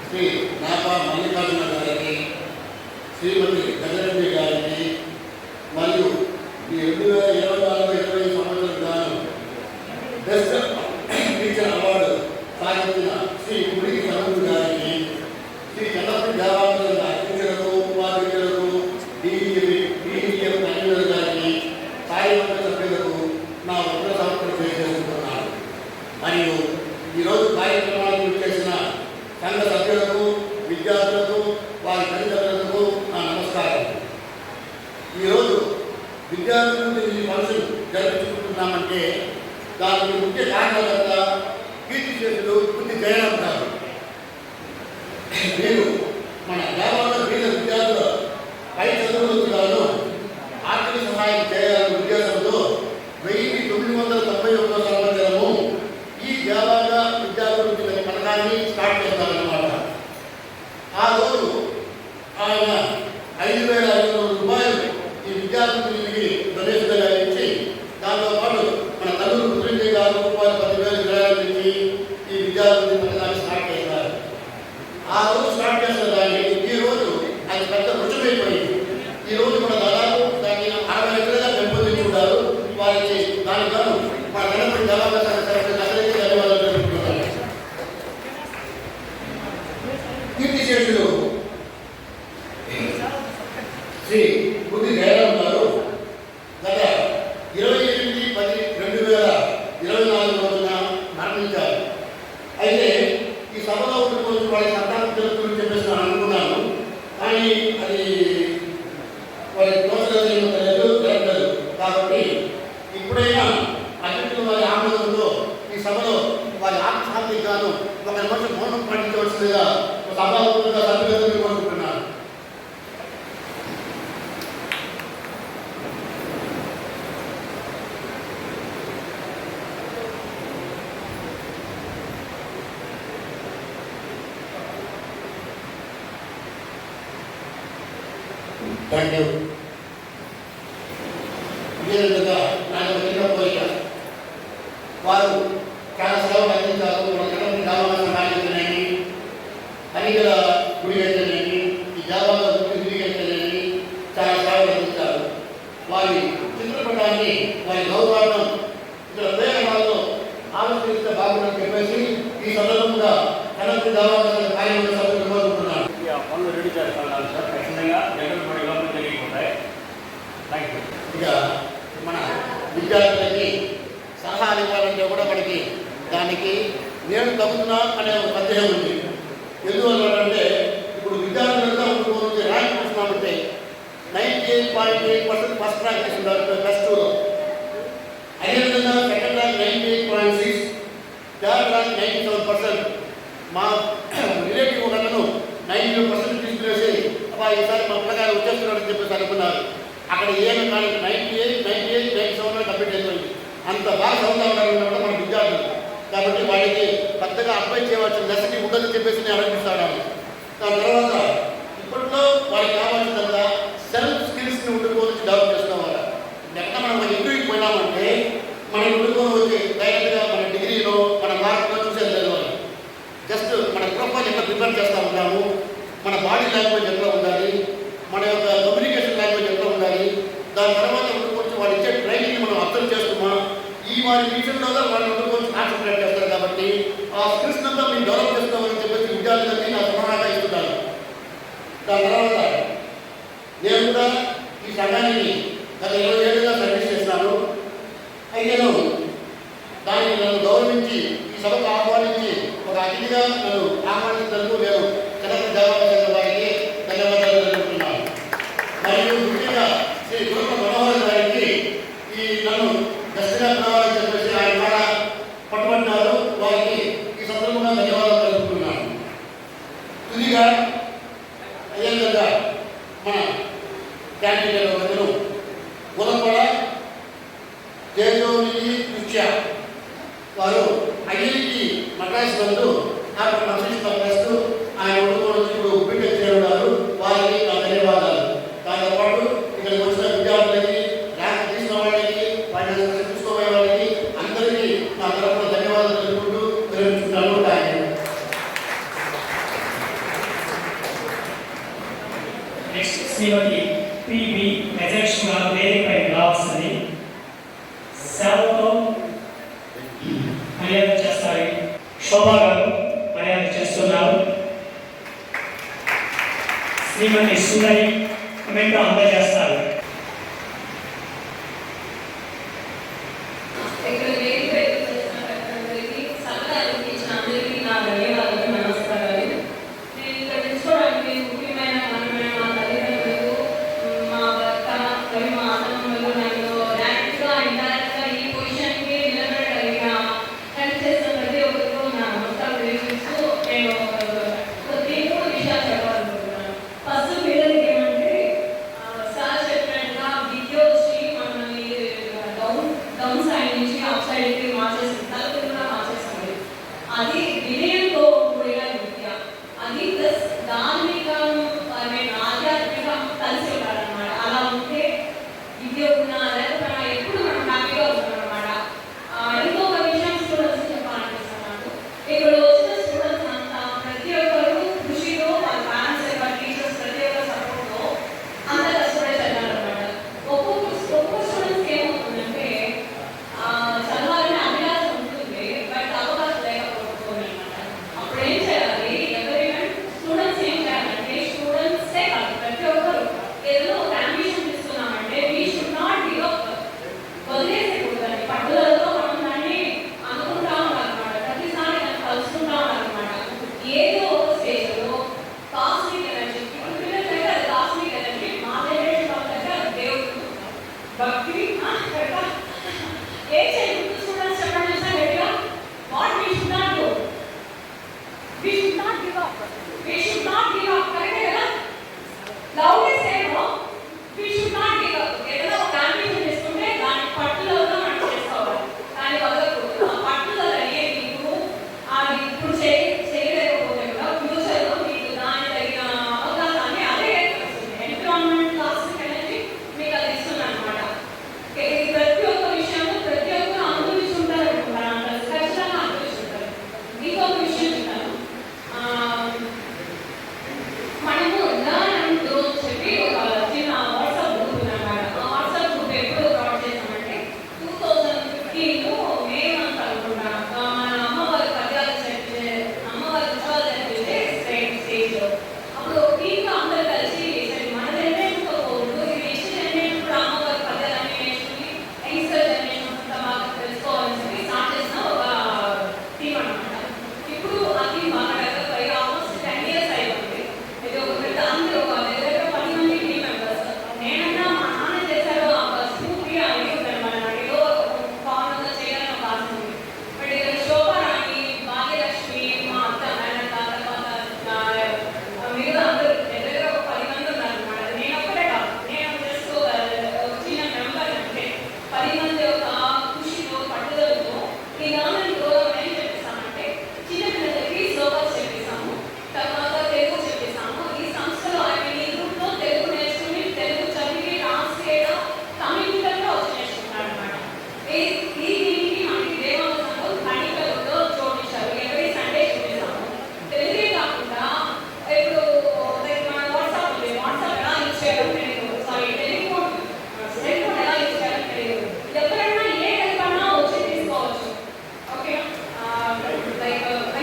శ్రీ నాపా మల్లికార్జున గారికి, శ్రీమతి గజరెడ్డి గారికి మరియు ఈ 2024-25 సంవత్సరం గాను బెస్ట్ టీచర్ అవార్డు సాధించిన శ్రీ గుడికి సన్ముఖ గారికి, శ్రీ చంద్రపతి దేవాలయ అధ్యక్షులకు, ఉపాధ్యక్షులకు, DEM కన్వీనర్ గారికి, సాయివంత సభ్యులకు నా వృత్త సమర్పణ తెలియజేస్తున్నాను. మరియు ఈరోజు కార్యక్రమాలకు చేసిన సంఘ సభ్యులకు, విద్యార్థులకు, వారి తల్లిదండ్రులకు నా నమస్కారం. ఈరోజు విద్యార్థులకు ఈ ఫంక్షన్ జరుపుకుంటున్నామంటే దానికి ముఖ్య కారణకర్త కీర్తిశేషులు బుద్ధి జయరాం గారు. నేను మన గ్రామాల్లో పేద విద్యార్థుల పై చదువులకు గాను ఆర్థిక సహాయం చేయాలనే ఉద్దేశంతో 1991 సంవత్సరము ఈ దేవాలయ విద్యార్థుల పథకాన్ని స్టార్ట్ చేస్తారన్నమాట. ఆ రోజు ఆయన 5,500 రూపాయలు ఈ విద్యార్థులకి డొనేషన్గా ఇచ్చి, దాంతోపాటు మన తల్లి పుత్రుడి గారు రూపాయలు 10,000 విరాళాలు ఇచ్చి ఈ విద్యార్థుల పథకాన్ని స్టార్ట్ చేస్తారు. ఆ రోజు స్టార్ట్ చేసిన దాన్ని ఈ రోజు అది పెద్ద రుచిమైపోయింది. ఈ రోజు మన దాదాపు దాన్ని 60 లక్షలుగా పెంపొందించుకుంటారు. వారికి దానికి గాను మన గణపతి దేవాలయ అందరికీ ధన్యవాదాలు తెలుపుతున్నాను. కీర్తిశేషులు శ్రీ బుద్ధి జయరాం గారు గత 28/10/2024 రోజున మరణించారు. అయితే ఈ సభలో ఉంటున్న వారి సంతానం తెలుపుతుందని చెప్పేసి నేను అనుకున్నాను. కానీ అది వారి ప్రోత్సహించలేదు, జరగలేదు. కాబట్టి ఇప్పుడైనా అధ్యక్షులు వారి ఆమోదంతో ఈ సభలో వారి ఆత్మశాంతికి గాను ఒక నిమిషం మౌనం పాటించవలసిందిగా సభాముఖంగా సభ్యులందరూ కోరుకుంటున్నాను. Thank you. ఇదే విధంగా నాకు చిన్న కోరిక, వారు చాలా సేవలు అందించారు. మన జగన్ దేవాలయ సమాజంలోని అనిగల గుడి అయితేనేమి, ఈ దేవాలయ గుడి అయితేనేమి చాలా సేవలు అందించారు. వారి చిత్రపటాన్ని, వారి గౌరవాలను ఇక్కడ ప్రేరణలో ఆవిష్కరిస్తే బాగుందని చెప్పేసి ఈ సందర్భంగా కనపడి దేవాలయ కార్యక్రమ సభ్యులు కోరుకుంటున్నాను. పనులు రెడీ చేస్తాను సార్. ఖచ్చితంగా జగన్ కూడా లోపల తెలియకుంటాయి. Thank you. ఇక మన విద్యార్థులకి సలహాలు ఇవ్వాలంటే కూడా మనకి దానికి నేను తగ్గుతున్నా అనే ఒక సందేహం ఉంది. ఎందువల్ల అంటే ఇప్పుడు విద్యార్థులంతా ఉంటుకోవచ్చు ర్యాంక్ చూస్తున్నామంటే 98.8% ఫస్ట్ ర్యాంక్ తీసుకున్నారు +2లో. అదేవిధంగా సెకండ్ ర్యాంక్ 98.6, థర్డ్ ర్యాంక్ 97%. మా రిలేటివ్ ఒకను 90% తీసుకునేసి ఈసారి మా పిల్లగారు వచ్చేస్తున్నాడని చెప్పేసి అనుకున్నారు. అక్కడ ఏమి కానీ 98, 97 కంప్లీట్ అయిపోయింది. అంత బాగా చదువుతా ఉండాలన్నమాట మన విద్యార్థులు. కాబట్టి వాళ్ళకి పెద్దగా అప్లై చేయవలసిన నెసెసిటీ ఉండదని చెప్పేసి నేను అనిపిస్తాను. దాని తర్వాత ఇప్పట్లో వాళ్ళకి కావాల్సిందంతా సెల్ఫ్ స్కిల్స్ని ఉండుకోవచ్చు డెవలప్ చేసుకోవాలి. ఎక్కడ మనం ఒక ఇంటర్వ్యూకి పోయినామంటే మనం ఉండుకొని వచ్చి డైరెక్ట్గా మన డిగ్రీలో మన మార్కులో చూసేది లేదు. వాళ్ళు జస్ట్ మన ప్రొఫైల్ ఎట్లా ప్రిపేర్ చేస్తూ ఉంటాము, మన బాడీ లాంగ్వేజ్ ఎట్లా ఉండాలి, మన యొక్క కమ్యూనికేషన్ లాంగ్వేజ్ ఎట్లా ఉండాలి, దాని తర్వాత కొంచెం వాళ్ళు ఇచ్చే ట్రైనింగ్ మనం అర్థం చేస్తున్నాం. ఈ వారి విషయంలో వాళ్ళు కొంచెం కాన్సన్ట్రేట్ చేస్తారు. కాబట్టి ఆ స్కిల్స్ అంతా మేము డెవలప్ చేసుకోవాలని చెప్పేసి విద్యార్థులకి నా సమానంగా ఇస్తున్నాను. దాని తర్వాత నేను కూడా ఈ సంఘానికి గత 20 ఏళ్ళుగా సర్వీస్ చేస్తున్నాను. అయితే దానికి నన్ను గౌరవించి ఈ సభకు ఆహ్వానించి ఒక అతిథిగా నన్ను ఆహ్వానించినందుకు నేను చంద్రబాబు దేవాలయ వారికి ధన్యవాదాలు తెలుపుతున్నాను. మరియు ముఖ్యంగా శ్రీ గురుమ మనోహర్ గారికి ఈ నన్ను దర్శగా పిలవాలని చెప్పేసి ఆయన ద్వారా పట్టుబడినారు. వారికి ఈ సందర్భంగా ధన్యవాదాలు తెలుపుతున్నాను. తుదిగా అయ్యంగా మన క్యాండిడేట్ ఒకరు గురపడ జయజోని నృత్య వారు ఐఐటి మద్రాసు నందు నాకు నమస్కరిస్తూ ఆయన ఉండుకోవడం ఇప్పుడు బీటెక్ చేయడం వారికి నా ధన్యవాదాలు. దాంతో పాటు ఇక్కడికి వచ్చిన విద్యార్థులకి, ర్యాంక్ తీసిన వాళ్ళకి, వాటిని చూసుకోబోయే వాళ్ళకి అందరికీ నా తరఫున ధన్యవాదాలు తెలుపుకుంటూ విరమించుకుంటాను. నెక్స్ట్ శ్రీమతి పిబి గజలక్ష్మి గారు వేదికపై రావాల్సింది. సేవతో మర్యాద చేస్తారు. శోభా గారు మర్యాద చేస్తున్నారు. శ్రీమతి సుందరి కమెంట్ అందజేస్తారు. అది వినయంతో కూడిన విద్య, అది ప్లస్ ధార్మికం ఆధ్యాత్మికం కలిసి ఉండాలన్నమాట. అలా ఉంటే విద్య ఉన్నా లేకపోతే ఎప్పుడు మనం హ్యాపీగా ఉంటాం అనమాట. ఇంకొక విషయం స్టూడెంట్స్ చెప్పాలనిపిస్తున్నాను. ఇక్కడ వచ్చిన స్టూడెంట్స్ అంతా ప్రతి ఒక్కరు కృషితో వాళ్ళ పేరెంట్స్ యొక్క టీచర్స్ ప్రతి ఒక్క సపోర్ట్తో అంత కష్టపడి చదివారనమాట. ఒక్కొక్క స్టూడెంట్స్కి ఏమవుతుందంటే చదవాలని అభిలాషం ఉంటుంది, బట్ అవకాశం లేకపోతుంది అనమాట. అప్పుడు ఏం చేయాలి? ఎవరైనా స్టూడెంట్స్ ఏం చేయాలి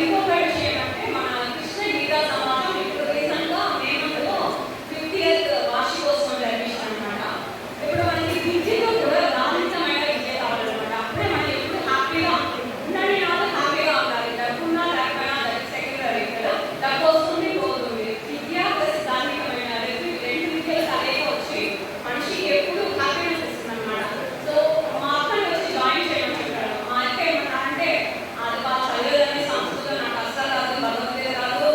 ఇంకొక విషయం అంటే మన కృష్ణ గీతా సమాజం ఇప్పుడు రీసెంట్గా మే మంత్లో 50th వార్షికోత్సవం జరిపించారు అనమాట. ఇప్పుడు మనకి విద్యలో కూడా నాణ్యతమైన విద్య కావాలన్నమాట. అప్పుడే మనం ఎప్పుడు హ్యాపీగా ఉండండి, నాకు హ్యాపీగా ఉండాలి. డబ్బున్నా లేకపోయినా సెకండరీ కదా, డబ్బు వస్తుంది పోతుంది. విద్య ప్లస్ ధార్మికమైన రెండు విద్యలు సరిగా వచ్చి మనిషికి ఎప్పుడు హ్యాపీనెస్ ఇస్తుంది అనమాట. సో మా అక్కని వచ్చి జాయిన్ చేయడం చెప్పారు. మా అక్క ఏమన్నా అంటే అది బాగా చదివేదని సంస్కృతం నాకు అస్సలు రాదు, భగవద్గీత రాదు,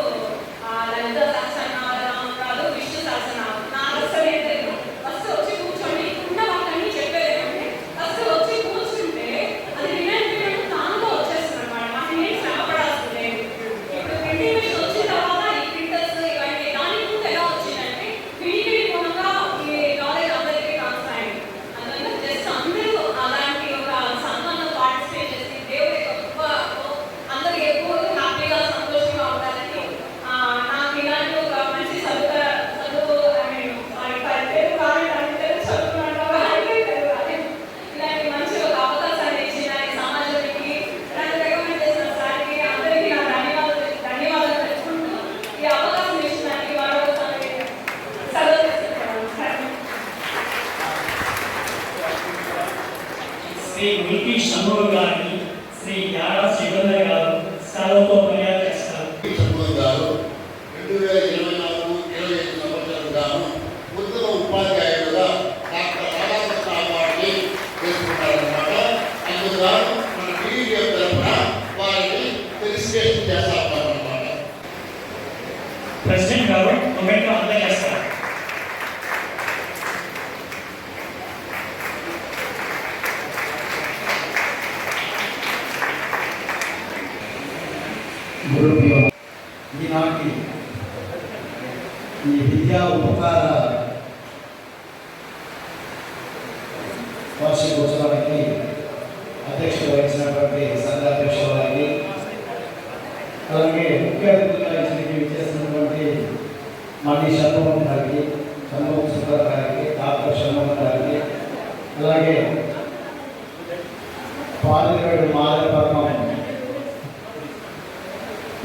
లలిత సహస్రనామం రాదు, విష్ణు సహస్రనామం నాకు అస్సలు ఏం తెలియదు. ఫస్ట్ వచ్చి కూర్చొని ఉన్న వాళ్ళని చెప్పేది ఏమంటే ఫస్ట్ వచ్చి కూర్చుంటే అది వినడానికి దాంట్లో వచ్చేస్తుంది అనమాట. మనం ఏం శ్రమపడాల్సింది లేదు. ఇప్పుడు ప్రింటింగ్ మిషన్ వచ్చిన తర్వాత ఈ ప్రింటర్స్ ఇవన్నీ దానికి ముందు ఎలా వచ్చిందంటే వినికిడి మూలంగా ఈ నాలెడ్జ్ అందరికీ ట్రాన్స్ఫర్ అయింది. అందువల్ల జస్ట్ అందరూ అలాంటి ఒక సంఘంలో పార్టిసిపేట్ చేసి దేవుడి గొప్ప అందరూ ఎప్పుడు హ్యాపీగా సంతోషంగా ఉండాలని నాకు ఇలాంటి ఒక మంచి చదువు ఇలాంటి మంచి ఒక అవకాశాన్ని ఇచ్చిన ఈ సమాజానికి ఇలాంటి రికమెండ్ చేసిన సార్కి అందరికీ నా ధన్యవాదాలు తెలుసుకుంటూ ఈ అవకాశం ఇచ్చినానికి మరొకసారి సెలవు తీసుకుంటున్నాను. శ్రీ మిల్కి షణ్ముఖ గారిని శ్రీ యాడా శివన్న గారు స్థానంతో మర్యాద చేస్తారు. షణ్ముఖం గారు 2024-25 సంవత్సరం గాను ఉత్తమ ఉపాధ్యాయుడుగా డాక్టర్ రాధాకృష్ణ అవార్డుని తీసుకున్నారన్నమాట. అందుకు మన టీడీఎం తరఫున వారిని ఫెలిసిటేషన్ చేస్తామన్నమాట. ప్రెసిడెంట్ గారు మొమెంటో అందజేస్తారు. ఈనాటి ఈ విద్యా ఉపకార వార్షికోత్సవానికి అధ్యక్షత వహించినటువంటి సంఘ అధ్యక్షుల వారికి, అలాగే ముఖ్య అతిథులుగా చేసినటువంటి మణి షణ్ముఖం గారికి, షణ్ముఖం సుందర్ గారికి, డాక్టర్ షణ్ముఖం గారికి, అలాగే పాలివేడు మాలపర్మం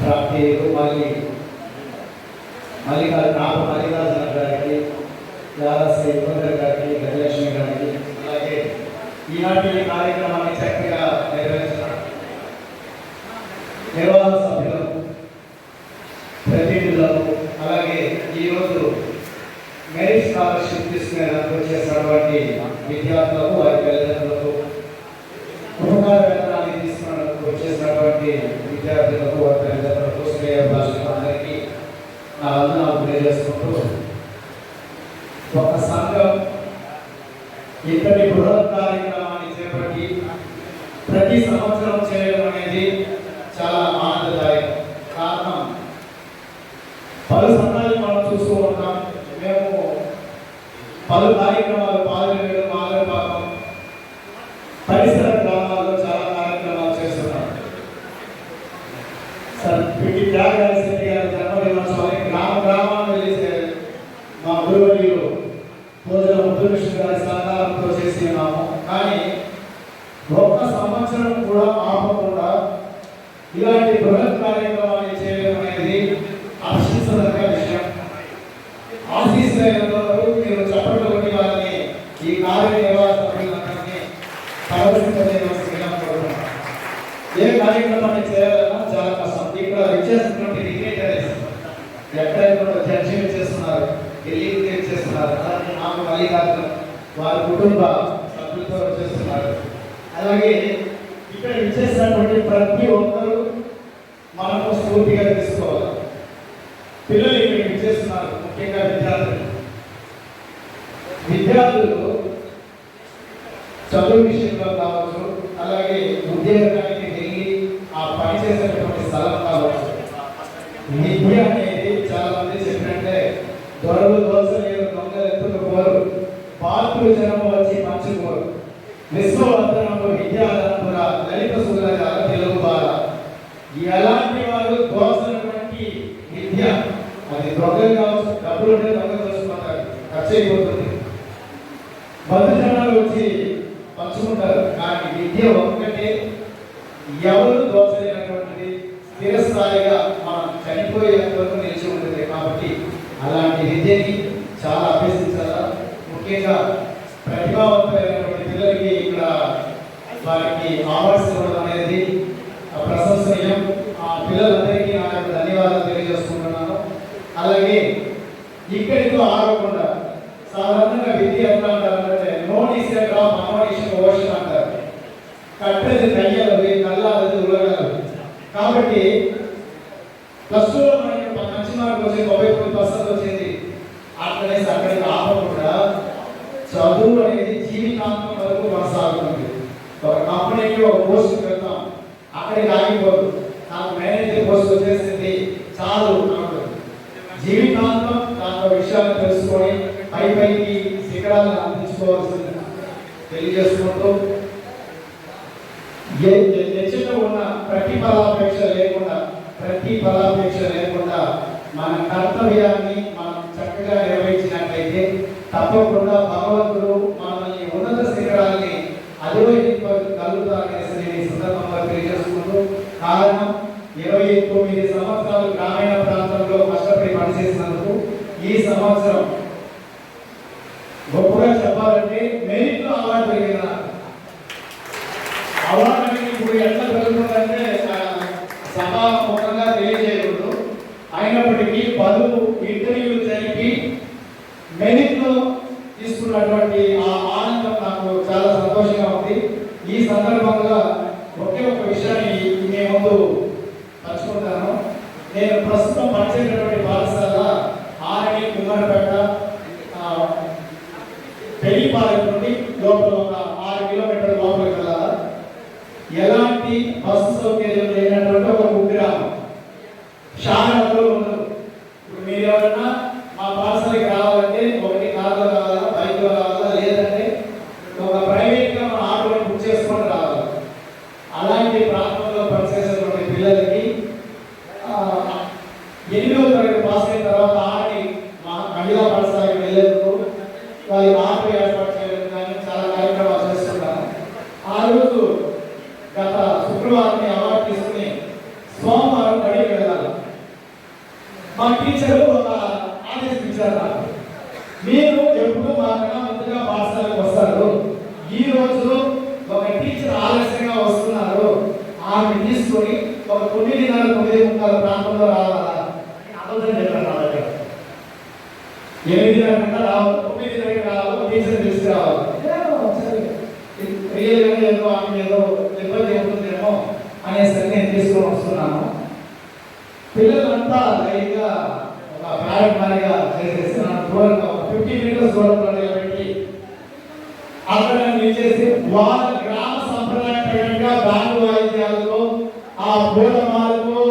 ప్రాప్తికు మల్లికార్జున గారికి, యాదశ్రీ ఇబ్బందర్ గారికి, గజలక్ష్మి గారికి, అలాగే ఈనాటి కార్యక్రమాన్ని చక్కగా నిర్వహించిన నిర్వాహక సభ్యులకు, ప్రతినిధులకు, అలాగే ఈరోజు మెరిట్ స్కాలర్షిప్ తీసుకునేందుకు వచ్చేసినటువంటి విద్యార్థులకు, వారి తల్లిదండ్రులకు, ఉపకార వేతనాన్ని తీసుకునేందుకు వచ్చేసినటువంటి విద్యార్థులకు, వారి తల్లిదండ్రులకు, శ్రేయ భాషలకు అందరికీ నా వందనాలు తెలియజేసుకుంటూ, ఒక సంఘం ఇంతటి బృహత్ కార్యక్రమాన్ని చేపట్టి ప్రతి సంవత్సరం చేయడం అనేది చాలా ఆనందదాయకం. కారణం, పలు సంఘాలు మనం చూస్తూ ఉంటాం. మేము పలు కార్యక్రమాలు పాల్గొనడం, మాలపాకం పరిసర గ్రామాల్లో చాలా కార్యక్రమాలు చేస్తున్నాం. పిటి త్యాగరాజ శెట్టి గారి జన్మదినోత్సవాన్ని గ్రామాన్ని వెళ్ళి మా గురువర్యులు రోజుల ముద్దుకృష్ణ గారి సహకారంతో చేసి ఉన్నాము. కానీ ఒక్క సంవత్సరం కూడా ఆపకుండా ఇలాంటి బృహత్ కార్యక్రమాన్ని చేయడం అనేది ఆశించదగ్గ విషయం. ఆశిస్తున్నంత వరకు మీరు చప్పట్లు కొట్టి వారిని ఈ కార్యనిర్వాహక సభ్యులందరినీ పరవశింపజేయవలసిందిగా కోరుతున్నాను. ఏ కార్యక్రమాన్ని చేయాలన్నా చాలా కష్టం. ఇక్కడ వచ్చేసినటువంటి డిగ్నేటరీస్ ఎక్కడైనా జడ్జిమెంట్ చేస్తున్నారు, ఢిల్లీకి చేస్తున్నారు, అలాగే నాకు మల్లికార్జున వారి కుటుంబ సభ్యులతో చేస్తున్నారు. అలాగే ఇక్కడ ఇచ్చేసినటువంటి ప్రతి ఒక్కరూ మనకు స్ఫూర్తిగా తీసుకోవాలి. పిల్లలు ఇక్కడ ఇచ్చేస్తున్నారు, ముఖ్యంగా విద్యార్థులు చదువు విషయంలో కావచ్చు, అలాగే ఉద్యోగానికి వెళ్ళి ఆ పని చేసేటటువంటి స్థలం కావచ్చు. విద్య అనేది చాలా మంది చెప్పినట్టే దొరలు దోసలేరు, దొంగలు ఎత్తుకుపోరు, పాత్రులు జనము వచ్చి పంచుకోరు, విశ్వవర్ధనము విద్యాధనపుర లలిత సుగల తెలుగు బాల. ఎలాంటి వారు దోసనటువంటి కాబట్టి ప్లస్ టూలో మనకి మంచి మార్కులు వచ్చేది 99% వచ్చింది. అట్లనేసి అక్కడికి ఆపకుండా చదువు అనేది జీవితాంతం వరకు కొనసాగుతుంది. ఒక కంపెనీకి ఒక పోస్ట్కి వెళ్తాం, అక్కడికి ఆగిపోదు. నాకు మేనేజర్ పోస్ట్ వచ్చేసింది చాలు అన్నట్టు జీవితాంతం దాంట్లో విషయాలు తెలుసుకొని పైకి శిఖరాలను అందించుకోవాల్సింది తెలియజేసుకుంటూ హెచ్చుగా ఉన్న ప్రతిఫలాపేక్ష లేకుండా మన కర్తవ్యాన్ని మనం చక్కగా నిర్వహించినట్లయితే తప్పకుండా భగవంతుడు మనల్ని ఉన్నత శిఖరాన్ని అధిరోహించగలుగుతారనేసి నేను ఈ సందర్భంగా తెలియజేసుకుంటూ, కారణం 29 సంవత్సరాలు గ్రామీణ ప్రాంతంలో కష్టపడి పనిచేసినందుకు ఈ సంవత్సరం గొప్పగా చెప్పాలంటే మెరిట్ అవార్డు పెరిగిన అవార్డు అనేది ఇప్పుడు ఎట్లా పెరుగుతుందంటే సభాముఖంగా తెలియజేయకూడదు. అయినప్పటికీ 10 ఇంటర్వ్యూలు జరిపి మెరిట్లో తీసుకున్నటువంటి ఆ ఆనందం నాకు చాలా సంతోషంగా ఉంది. ఈ సందర్భంగా ఒకే ఒక విషయాన్ని మీ ముందు పంచుకుంటాను. నేను ప్రస్తుతం పనిచేసినటువంటి పాఠశాల ఆరణి కుమ్మరిపేట పెళ్లిపాలెం నుండి లోపల ఒక 6 కిలోమీటర్ల లోపలికి వెళ్ళాలి. ఎలాంటి బస్సు సౌకర్యం లేనటువంటి ఒక కుగ్రామం, షానలో ఉండదు. ఇప్పుడు మీరు ఎవరన్నా మా పాఠశాలకి రావాలంటే ఒకటి కార్లో కావాలా, బైక్లో కావాలా, లేదంటే ఒక ప్రైవేట్గా మన ఆటోని బుక్ చేసుకొని రావాలి. అలాంటి ప్రాంతంలో పనిచేసేటువంటి పిల్లలకి 8వ తరగతి పాస్ అయిన తర్వాత ఆడి మహిళా పాఠశాలకు వెళ్ళేందుకు వాళ్ళకి ఆటో ఏర్పాటు చేయడం కానీ చాలా కార్యక్రమాలు చేస్తున్నాను. ఆ రోజు గత శుక్రవారం అవార్డు తీసుకుని సోమవారం బడికి వెళ్ళాలి. మా టీచరు ఒక ఆదేశించారు నాకు, మీరు ఎప్పుడు మాకన్నా ముందుగా పాఠశాలకు వస్తారు, ఈ రోజు ఒక టీచర్ ఆలస్యంగా వస్తున్నారు, ఆమె తీసుకొని ఒక 9:30, 9:30 ప్రాంతంలో రావాలా అబద్ధం చెప్పారు. నా దగ్గర 8:30 రావాలి, 9:30 రావాలి, టీచర్ తీసుకురావాలి. రియల్గా ఏదో ఆమె ఏదో ఇబ్బంది అవుతుందేమో అనేసరికి నేను తీసుకొని వస్తున్నాను. పిల్లలంతా లైట్గా ఒక ప్యారెట్ మారిగా చేసేసి దూరంగా 50 మీటర్స్ దూరంలో నిలబెట్టి అక్కడ నిలిచేసి వాళ్ళ గ్రామ సంప్రదాయంగా బ్యాండ్ వాయిద్యాలతో ఆ పూలమాలతో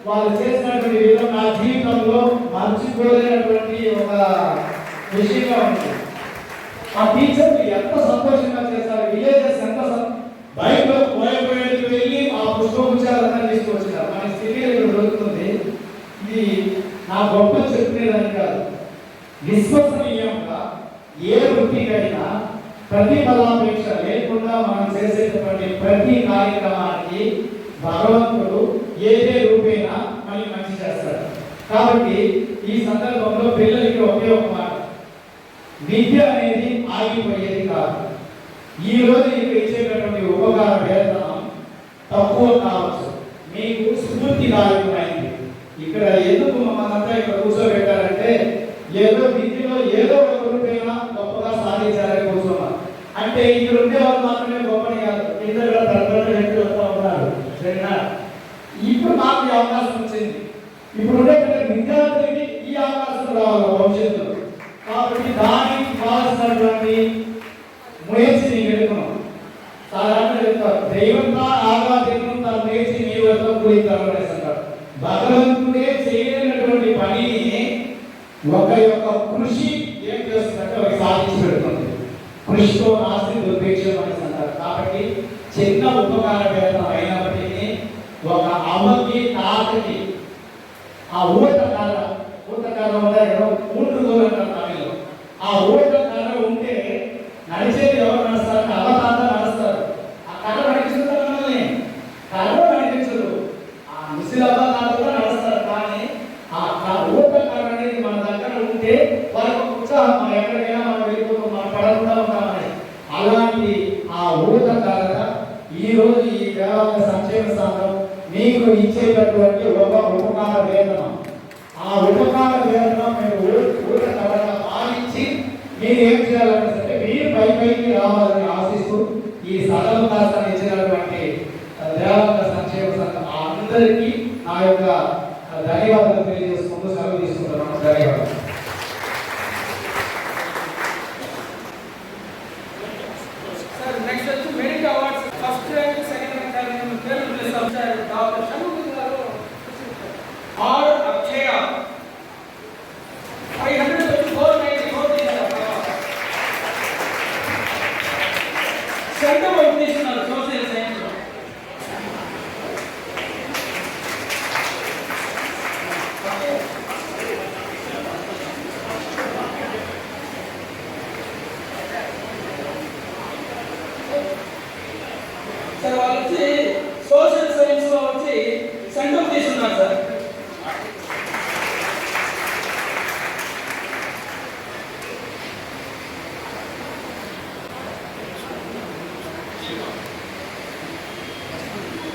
వాళ్ళు చేసినటువంటి విధం నా జీవితంలో మర్చిపోలేనటువంటి ఒక విషయంగా ఉంది. ఆ టీచర్లు ఎంత సంతోషంగా చేస్తారు, విలేజెస్ ఎంత బయటలో పోయేది వెళ్ళి ఆ పుష్పగుచ్చాలన్నా తీసుకొచ్చినారు. మన స్థితి దొరుకుతుంది. ఇది నా గొప్ప చెప్పుకునేదాన్ని కాదు, విశ్వసనీయంగా ఏ వృత్తికైనా ప్రతిఫలాపేక్ష లేకుండా మనం చేసేటటువంటి ప్రతి కార్యక్రమానికి భగవంతుడు ఏదే రూపేణా మళ్ళీ మంచి చేస్తాడు. కాబట్టి ఈ సందర్భంలో పిల్లలకి ఒకే ఒక మాట, విద్య అనేది ఆగిపోయేది కాదు. ఈ రోజు ఇక్కడ ఇచ్చేటటువంటి ఉపకార వేతనం తక్కువ కావచ్చు, మీకు స్ఫూర్తిదాయకమైంది. ఇక్కడ ఎందుకు మనంతా ఇక్కడ కూర్చోబెట్టారంటే ఏదో విద్యలో ఏదో ఒక రూపేణా గొప్పగా సాధించాలని కూర్చున్నాం అంటే ఇక్కడ ఉండే వాళ్ళు మాత్రమే గొప్పని కాదు, ఇద్దరు పెద్ద వ్యక్తులు వస్తూ ఉన్నారు. సరేనా? ఇప్పుడు మాకు ఈ అవకాశం వచ్చింది, ఇప్పుడు ఉండే విద్యార్థులకి ఈ అవకాశం రావాలి భవిష్యత్తులో. కాబట్టి దానికి కావాల్సినటువంటి ముయற்சி எடுக்கணும். சாதாரண చెప్తారు, దైవంగా ఆరాధించడం తన ముయற்சி మీ వద్ద కూడితారని అంటారు. భగవంతుడే చేయలేనటువంటి పనిని ఒక యొక్క కృషి ఏం చేస్తుందంటే ఒక సాధించి పెడుతుంది. కృషితో నాస్తి దుర్భిక్షం అని అంటారు. కాబట్టి చిన్న ఉపకార వేతనం అయినప్పటికీ ఒక అమ్మకి తాతకి ఆ ఊటకార ఉంటే ఊటుగోలు అంటారు తమిళలో. ఆ ఊటకార ఉంటే నడిచేది ఎవరు నడుస్తారు? అవతాత నడుస్తారు. ఆ కర్ర నడిపిస్తారు మనల్ని, కర్ర నడిపించదు. ఆ ముసిలవ్వ కూడా నడుస్తారు. కానీ ఆ ఊట కర్ర అనేది మన దగ్గర ఉంటే వాళ్ళకి ఉత్సాహం, మనం ఎక్కడికైనా మనం వెళ్ళిపోతాం, మనం పడకుండా ఉంటామని. అలాంటి ఆ ఊట కర్ర ఈ రోజు ఈ దేవాలయ సంక్షేమ సంఘం మీకు ఇచ్చేటటువంటి ఒక ఉపకార వేతనం. ఆ ఉపకార వేతనం మీరు ఊట కర్రగా భావించి మీరు ఏం చేయాలంటే మీరు పైకి రావాలని ఆశిస్తూ ఈ సదవకాశాన్ని ఇచ్చినటువంటి దేవాలయ సంక్షేమ సంఘం అందరికీ నా యొక్క ధన్యవాదాలు తెలియజేసుకుంటూ సెలవు తీసుకుంటున్నాను. ధన్యవాదాలు. సార్ నెక్స్ట్ వచ్చి merit awards first rank second rank third rank place వచ్చారు డాక్టర్ షణ్ముఖ్ గారు ఆర్ అక్షయ 500 వచ్చి 494 తీశారు. సెంటర్ అవుట్ తీసుకున్నారు సోషల్ సైన్స్ లో. సార్ వాళ్ళు వచ్చి సోషల్ సైన్స్ లో వచ్చి సెంటర్ తీసుకున్నారు సార్.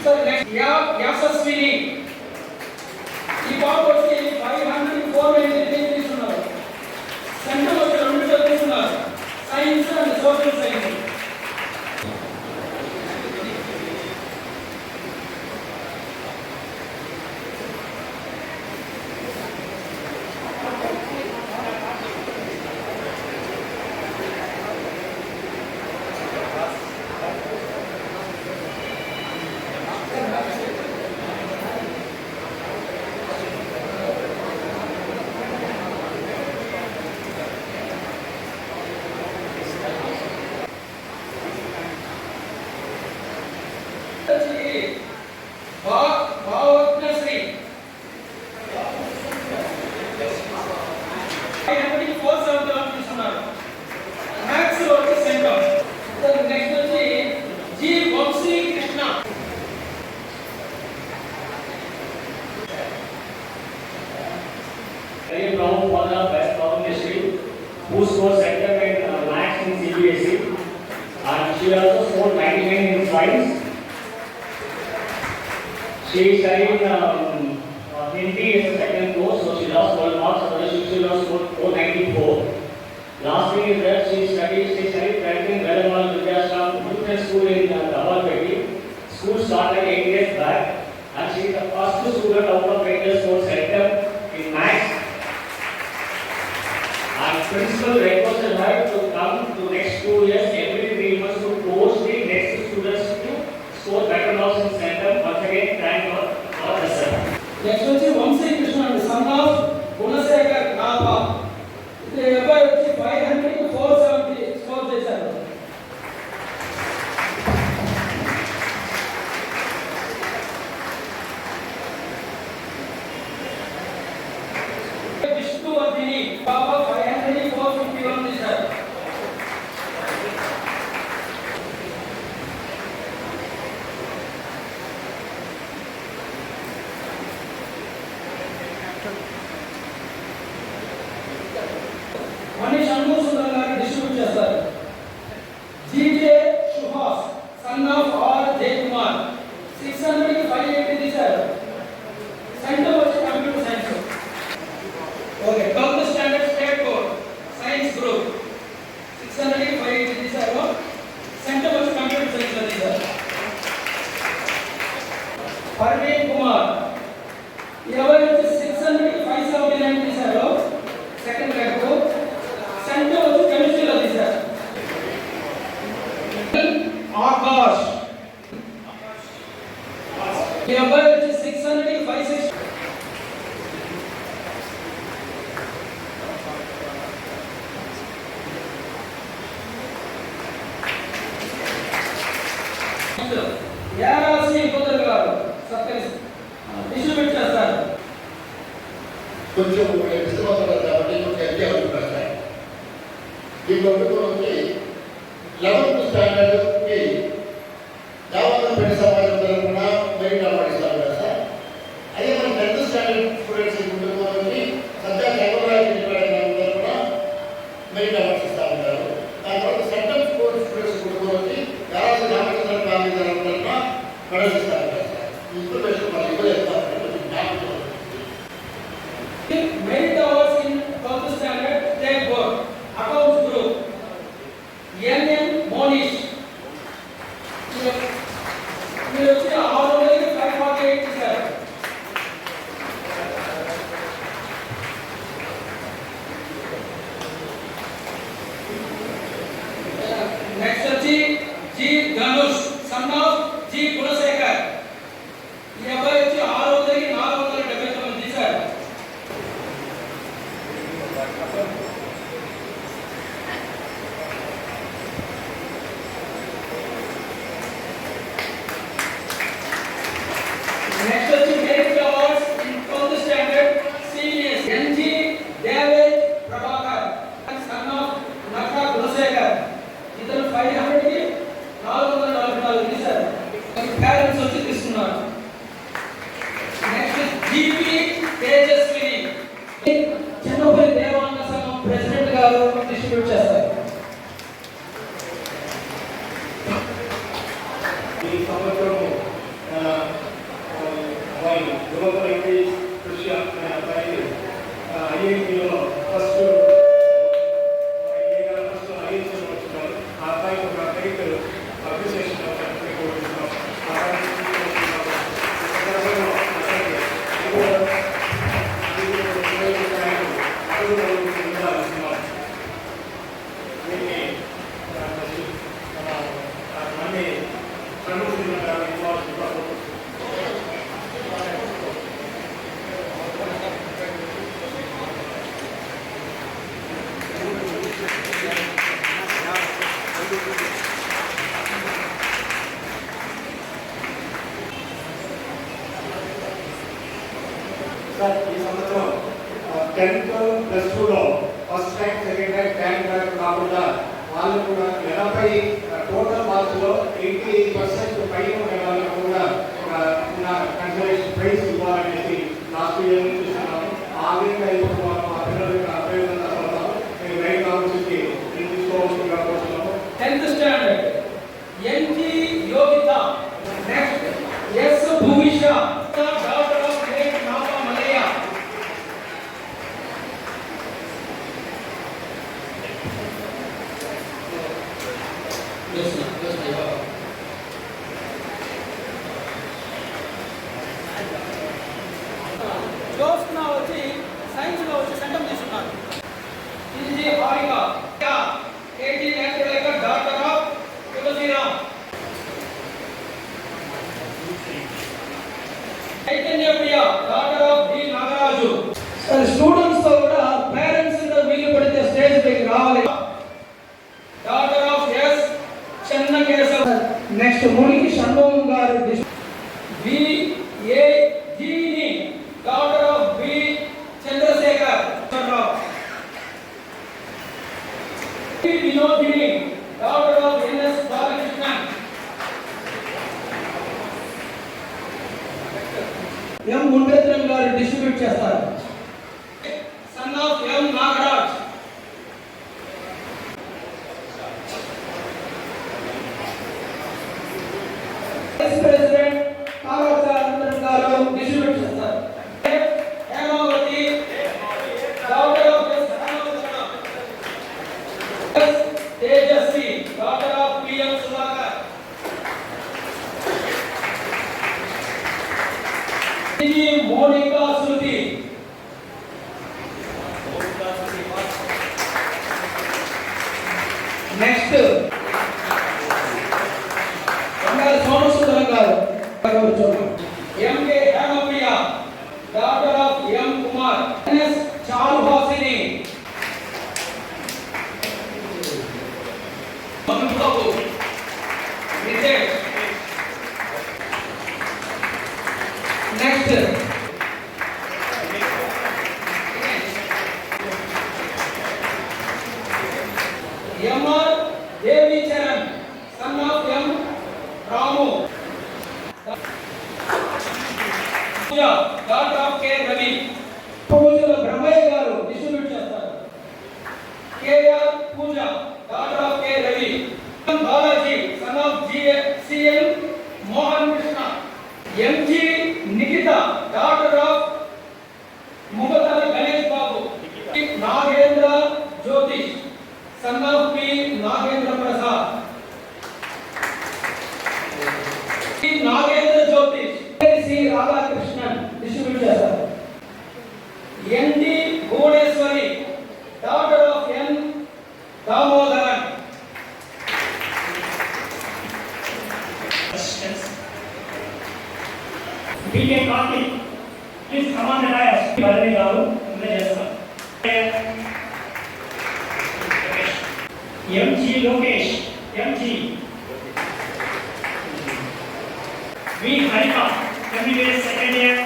సార్ నెక్స్ట్ యాసస్విని ఈ పాప వచ్చి 504 తీసుకున్నారు. సెంటర్ వచ్చి 2 తీసుకున్నారు science and social science. Bhavagnasri 471 తీసుకున్నారు. మ్యాథ్స్ లో వచ్చి సెంటర్. నెక్స్ట్ వచ్చి G Vamshi Krishna. Very proud for the best Bhavneshri, who scored second in Maths in CBSE, and she also scored 99 in Science. She studied Hindi as a second course, so she lost 12 marks. Otherwise, she lost 494. Last thing is that she studied 12th in Vedamal Vidyashram Youth School in Davalpeti. School started 8 years back, and she is the first student out of 8 years scored second in Maths. And principal requested her to come to next 2 years every 3 months to coach the next students to score better marks in center. Once again, thank God for the sir. Next వచ్చి వంశీ కృష్ణ అండి son of Gunasekhar Napa. ఇది అబ్బాయి వచ్చి 500 score చేశారు. విష్ణువర్ధిని పాప 500 చేశారు. Money Shanmukha Sundar garu distribute చేస్తారు. GJ Suhas son of R Jayakumar 600 కి 580 తీశారు. సెంటర్ వచ్చి computer science. Okay 12th standard state board science group 600 కి 580 తీశారు. సెంటర్ వచ్చి కంప్యూటర్ సైన్స్ లో తీశారు. పర్వీన్ కుమార్ 20 వచ్చి 600 కి 579 తీశారు. Second rank. సెంటర్ వచ్చి కెమిస్ట్రీలో తీశారు. ఆకాష్ ఈ అబ్బాయి వచ్చి 600 కి 560. యారాసి కుదర్ గారు డిస్ట్రిబ్యూట్ చేస్తారు. కొంచెం ఇష్టమవుతున్నారు కాబట్టి కొంచెం ఎంజాయ్ అవుతున్నారు సార్. దీంట్లో వచ్చి 11th స్టాండర్డ్కి జావా పెళ్లి సమాజం తరఫున మెరిట్ అవార్డు ఇస్తారు కదా సార్. అదే మన 10th స్టాండర్డ్ స్టూడెంట్స్ వచ్చి సద్యా చంద్రరాజు తరఫున మెరిట్ అవార్డ్స్ ఇస్తూ ఉంటారు. దాని తర్వాత సెంట్రల్ స్కూల్ స్టూడెంట్స్ వచ్చి యారాసి రామచంద్ర ఫ్యామిలీ తరఫున మెడల్స్ ఇస్తారు కదా సార్. ఈ ఇన్ఫర్మేషన్ మనం ఇవ్వలేదు. Merit awards in 12th standard state board accounts group. NN Moni అబ్బాయి యువకులు ఎంపీ కృషి అనే అబ్బాయి ఐఐటీలో ఫస్ట్ ఐఐటీలో వచ్చినారు. ఆ అబ్బాయికి ఒక మెరిట్ అప్రిసియేషన్ సర్టిఫికేట్ ఇస్తున్నాం. సార్ ఈ సంవత్సరం 10th ప్లస్ 2లో first rank second rank rank rank కాకుండా వాళ్ళు కూడా 80 టోటల్ మార్క్స్లో 80% పైన ఉన్న వాళ్ళకు కూడా కన్సలేషన్ ప్రైజ్ ఇవ్వాలనేసి లాస్ట్ ఇయర్ నుంచి చూస్తున్నాము. ఆ విధంగా ఇప్పుడు మనం ఆ పిల్లలకి అభ్యర్థన చదువుతాము. మేము రైట్ ఆఫీస్కి తీసుకోవాల్సిందిగా కోరుతున్నాము. 10th standard NG Yogitha, next S Bhumisha, daughter of గ్రేట్ నాపా మలయ. జోస్నా వచ్చి సైన్స్లో వచ్చి సెంటమ్ తీసుకున్నారు. ఇది Harika KT Netralekha daughter of Tulasiram. Chaitanya Priya daughter of D Nagaraju. Students తో కూడా పేరెంట్స్ వీలు పడితే స్టేజ్ పైకి రావాలి. Daughter of S Chennakesav. Next మునికి షణ్ముఖం గారు వి ఏ జీని daughter of B Chandrashekar Rao. Vinodini daughter of NS Balakrishnan. M ముండేత్రం గారు డిస్ట్రిబ్యూట్ చేస్తారు. Sun of M Nagaraj. Vice president కావచానందన్ గారు డిస్ట్రిబ్యూట్ చేస్తారు. Hemavathi daughter of S Tejaswi daughter of PM Sudhakar. Monika Shruti. Next Somasundaram గారు MK Hemapriya daughter of M Kumar. NS Charuhasini. Madhubabu Nitesh. Next MR Devi Charan son of M Ramu. Daughter of K Ravi. Poojala Brahmaiah గారు distribute చేస్తారు. KR Pooja daughter of K Ravi. Balaji son of CN Mohan Krishna. MG Nikhita daughter of Mugatala Ganesh Babu. Nagendra Jyothish son of P Nagendra Prasad. Nagendra Jyotish C Radhakrishnan distribute చేస్తారు. ND Bhuvaneshwari daughter of N Damodaran. BK Karthik, please come on the dais. Bharani garu అందజేస్తాం. MG Lokesh, MG. V Harika, MBBS second year.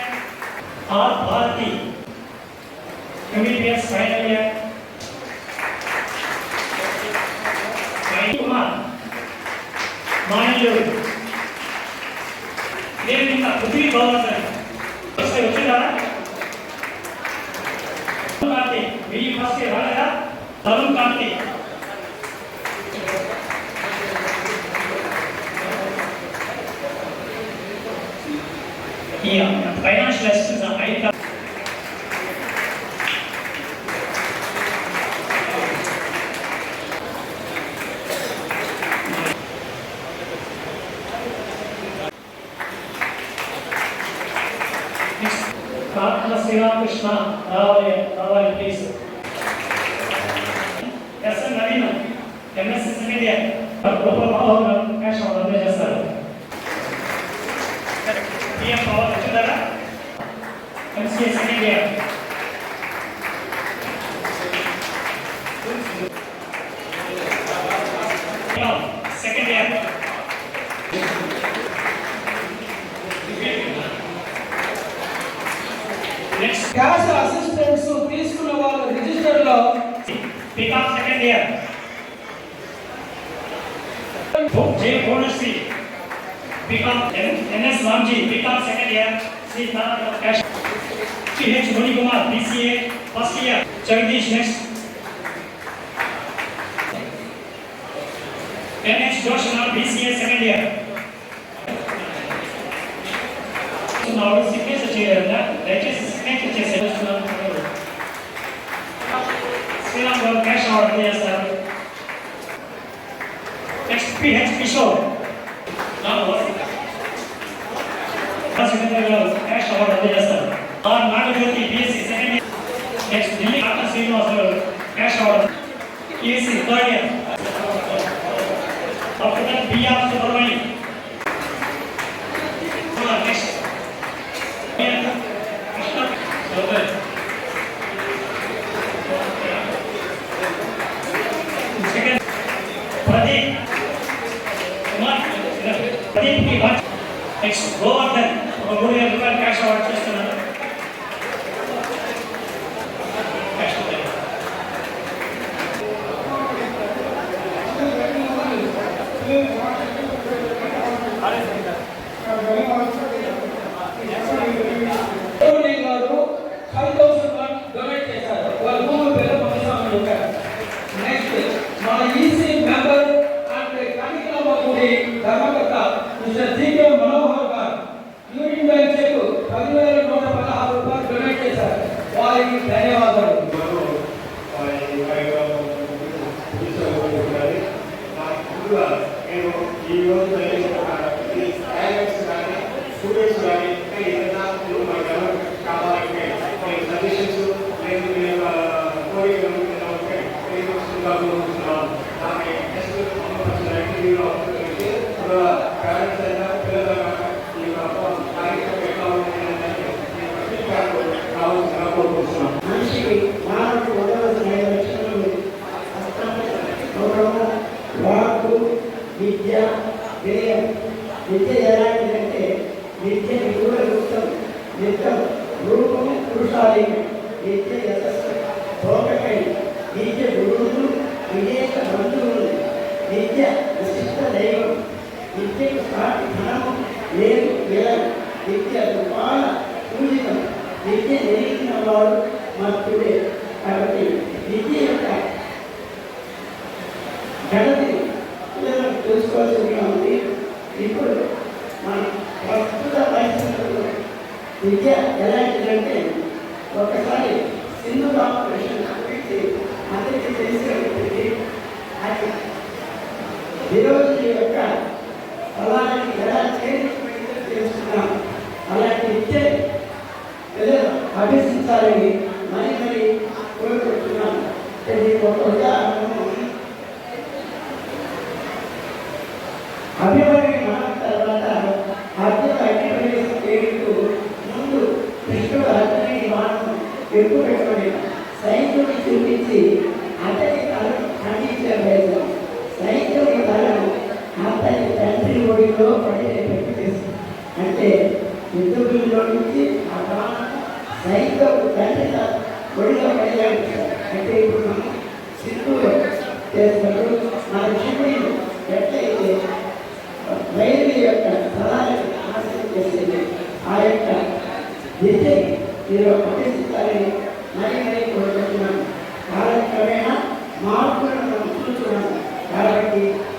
R Bharati, MBBS final year. Kumar, Manilur. నేను ఇంకా Prithvi Bhavan sir వస్తే వచ్చిందా కార్తీక్ మీ first రాలేదా తరుణ్ కార్తీక్ ఈ financial assistance హై శ్రీరామకృష్ణ రావాలి please. SN Naveen MSc second year cash apply చేస్తారు. పిఎం పవర్ వచ్చిందారా MCA second year. Second year cash assistants తీసుకున్న వాళ్ళ రిజిస్టర్ లో పికప్ సెకండ్ ఇయర్. జే బోనస్సి pick up NS Ramji pick up second year. Shri cash H Manikumar BCA first year. Jagadish next. NH Joshna BCA second year. Signature చేయలేదా? దయచేసి signature చేసేస్తున్నాను. శ్రీరామ్ గారు క్యాష్ ఆర్డర్ చేస్తారు. Next PH Kishore cash order చేస్తారు. R Nagajyothi BSc second year. Next Delhi ఆటా శ్రీనివాస్ గారు cash order ఈఎస్సి third year. after that BR Subrahmanyam. Next Pradeep की बात नेक्स्ट गोवर्धन ₹3,000 कैश अवार्ड చేస్తున్నారు.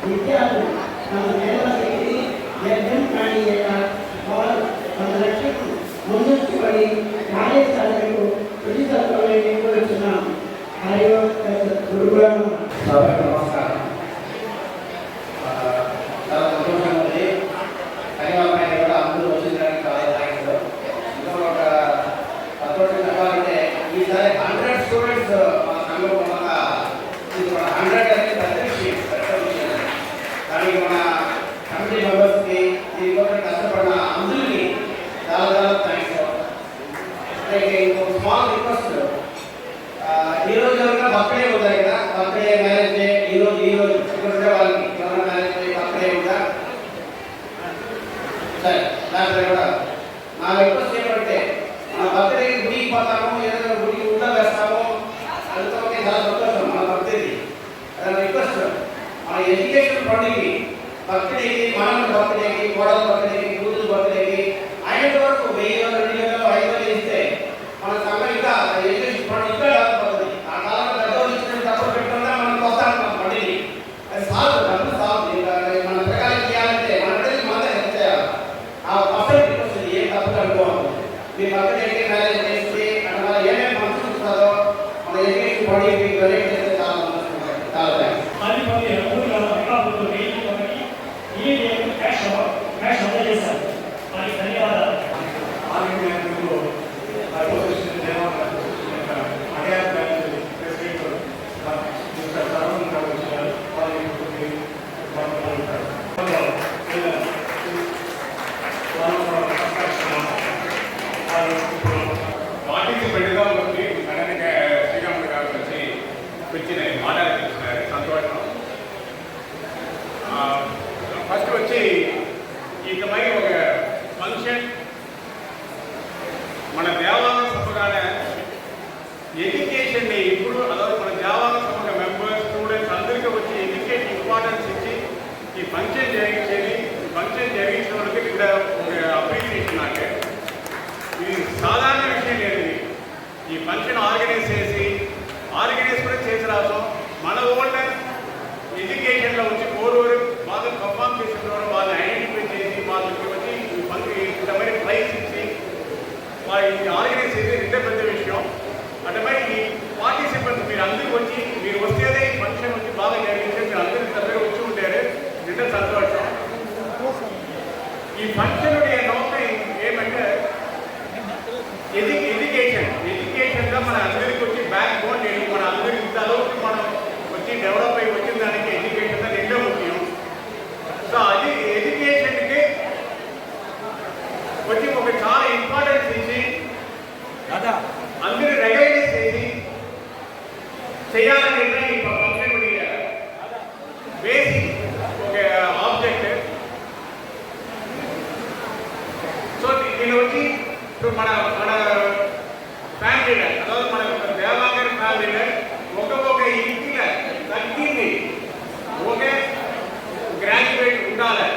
విద్యార్థులు తమ మేధాశక్తిని వ్యర్థం కానీయక వారు తమ లక్ష్యం కష్టపడి న్యాయ సాధనకు కృషి తత్వాన్ని కోరుతున్నాం. హరి ఓం గురువులను సభకు నమస్కారం. చాలా సంతోషంగా ఉంది. కనివాపైన కూడా అందరూ వచ్చిందని చాలా థ్యాంక్స్. ఇంకా ఒక సంతోషం చెప్పాలంటే ఈసారి 100 స్టూడెంట్స్ మా సంఘం మూలంగా ఇది మన 100 అనేది పెద్ద విషయం. దానికి మన కమిటీ మెంబర్స్కి దీనికోసం కష్టపడిన అందరికీ చాలా చాలా థ్యాంక్స్. ఇంకొక స్మాల్ రిక్వెస్ట్, ఈ రోజు ఎవరైనా బర్త్డే ఉందా కదా, బర్త్డే మ్యారేజ్ డే ఈ రోజు ఇక్కడ ఉండే వాళ్ళకి ఎవరైనా మ్యారేజ్ డే బర్త్డే ఉందా? సరే, దాంట్లో కూడా నా రిక్వెస్ట్ ఏమంటే మన బర్త్డేకి గుడికి పోతాము, ఏదైనా గుడికి ఊళ్ళో వేస్తాము, అందుకే చాలా సంతోషం మన బర్త్డేది. అదే రిక్వెస్ట్, మన ఎడ్యుకేషన్ పండుగకి బర్త్డేకి, మన బర్త్డేకి, కోడల బర్త్డేకి, కూతురు బర్త్డేకి అయినంత వరకు 1000, 2000, 5000 ఇస్తే మన సంఘం ఇంకా ఎడ్యుకేషన్ పండుగ ఇంకా డెవలప్ అవుతుంది. ఆ కాలంలో పెద్దవాళ్ళు ఇచ్చిన తక్కువ పెట్టుకున్నా మనకు వస్తాను మన పండుగని. అది సాల్వ్, డబ్బు సాల్వ్. మన ప్రకారం చేయాలంటే మన బిడ్డలకి మన హెల్ప్ చేయాలి. ఆ పర్సెంట్ రిక్వెస్ట్ ఏం తప్పదు అనుకోవాలి. మీ బర్త్డేకి మ్యారేజ్ చేసి అక్కడ వల్ల ఏమేమి ఫంక్షన్ ఇస్తారో మన ఎడ్యుకేషన్ పండుగ డొనేట్ చేస్తే చాలా సంతోషం. చాలా థ్యాంక్స్. క్యాష్ అందజేశారు. వారికి ధన్యవాదాలు. పార్టీకి పెద్దగా వచ్చి వెనక శ్రీరాములు గారు వచ్చి వచ్చిన మాట్లాడుతున్నారు. సంతోషం. ఫస్ట్ వచ్చి ఇక మరి ఒక ఫంక్షన్ మన దేవాలయ సభగానే ఎడ్యుకేషన్ని ఇప్పుడు అதாவது మన దేవాలయ సభ మెంబర్స్ స్టూడెంట్స్ అందరికీ వచ్చి ఎడ్యుకేషన్ ఇంపార్టెన్స్ ఇచ్చి ఈ ఫంక్షన్ జరిగించేది. ఈ ఫంక్షన్ జరిగించిన వాళ్ళకి ఇక్కడ ఒక అప్రిషియేషన్ నాకు. ఇది సాధారణ విషయం లేదు. ఈ ఫంక్షన్ ఆర్గనైజ్ కూడా చేసి రావడం మన ఓల్డ్ ఎడ్యుకేషన్లో వచ్చి ఓరోరు బాగా పర్ఫామ్ చేసిన ద్వారా వాళ్ళని ఐడెంటిఫై చేసి వాళ్ళకి వచ్చి ఈ ఫంక్షన్ ఇంతమంది ప్రైజ్ ఇచ్చి వాళ్ళని ఆర్గనైజ్ చేసి ఇంత పెద్ద విషయం. అంటే మరి ఈ పార్టిసిపెంట్స్ మీరు అందరూ వచ్చి మీరు వస్తేనే ఈ ఫంక్షన్ వచ్చి బాగా జరిగించి మీరు అందరూ తప్పగా వచ్చి ఉంటారు. ఇంత సంతోషం. ఈ ఫంక్షన్ నోకం ఏమంటే ఎడ్యుకేషన్గా మన అందరికి వచ్చి బ్యాక్ బోన్ లేదు. మన అందరికి ఇంతలోకి మనం వచ్చి డెవలప్ అయ్యి వచ్చిన దానికి ఎడ్యుకేషన్ రెండో ముఖ్యం. సో అది ఎడ్యుకేషన్కి వచ్చి ఒక చాలా ఇంపార్టెన్స్ ఇచ్చి అందరూ రికగ్నైజ్ చేసి చేయాలని ఈ ఫంక్షన్ బేసిక్ ఒక ఆబ్జెక్ట్. సో దీని వచ్చి ఇప్పుడు మన ఫ్యామిలీలో అதாவது మన దేవాలయ ఫ్యామిలీలో ఒక ఇంటిలో తగ్గింది ఒక గ్రాడ్యుయేట్ ఉండాలి.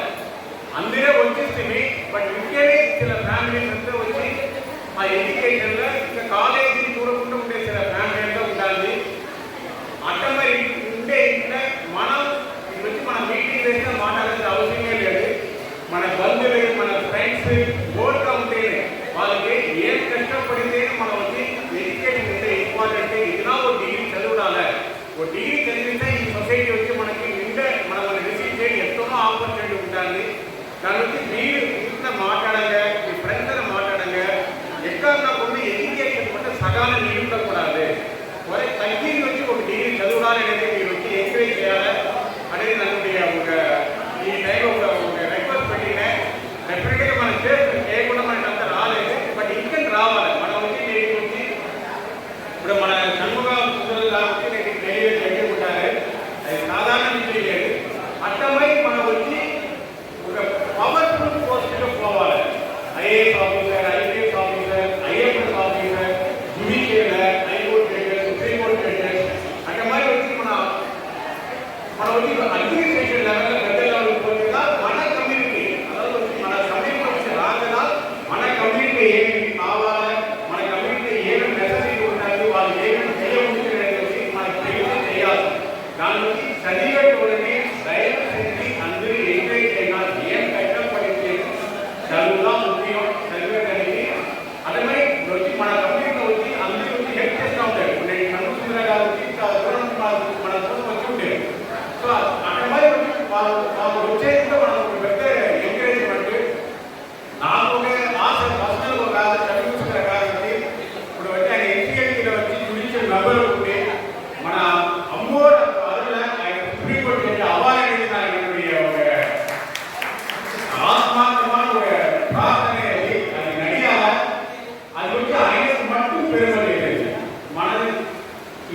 అందరే వచ్చేస్తుంది. బట్ ఇంకేనే చిన్న ఫ్యామిలీస్ అంతా వచ్చి ఆ ఎడ్యుకేషన్లో ఇంకా కాలేజీ చూడకుండా ఉండే చిన్న ఫ్యామిలీ అంతా ఉండాలి. అట్లా మరి ఉండే ఇంట్లో మనం వచ్చి మన మీటింగ్ వేస్తే మాట్లాడాల్సిన అవసరమే లేదు. మన బంధువులు, మన ఫ్రెండ్స్ ఓల్గా ఉంటేనే వాళ్ళకి ఏం కష్టపడితే మనం వచ్చి ఎడ్యుకేషన్ అయితే ఇంపార్టెంట్. ఇదినా ఒక డిగ్రీ చదువుడాలి. ఒక డిగ్రీ చదివితే ఈ సొసైటీ వచ్చి మనకి నిండే మనం రిసీవ్ చేసి ఎంతో ఆపర్చునిటీ ఉంటుంది. దాని వచ్చి మీరు ఇంట్లో మాట్లాడంగా మీ ఫ్రెండ్స్ మాట్లాడంగా ఎక్కడ కొన్ని ఎడ్యుకేషన్ అంటే సగాల నీళ్ళు కూడా మరి తగ్గి వచ్చి ఒక డిగ్రీ చదువుడాలి అనేది మీరు వచ్చి ఎంకరేజ్ చేయాలి అనేది నన్ను ఒక ఈ టైంలో ఒక రిక్వెస్ట్ పెట్టినా. డెఫినెట్గా మనం చేయకుండా మనకి అంత రాలేదు. బట్ ఇంకా రావాలి. మనం వచ్చి నేను వచ్చి ఇప్పుడు మన షణ్ముగా వచ్చి నేను డెలివరీ చేయకుంటారు. అది సాధారణ విషయం లేదు. అట్టమై మనం వచ్చి ఒక పవర్ఫుల్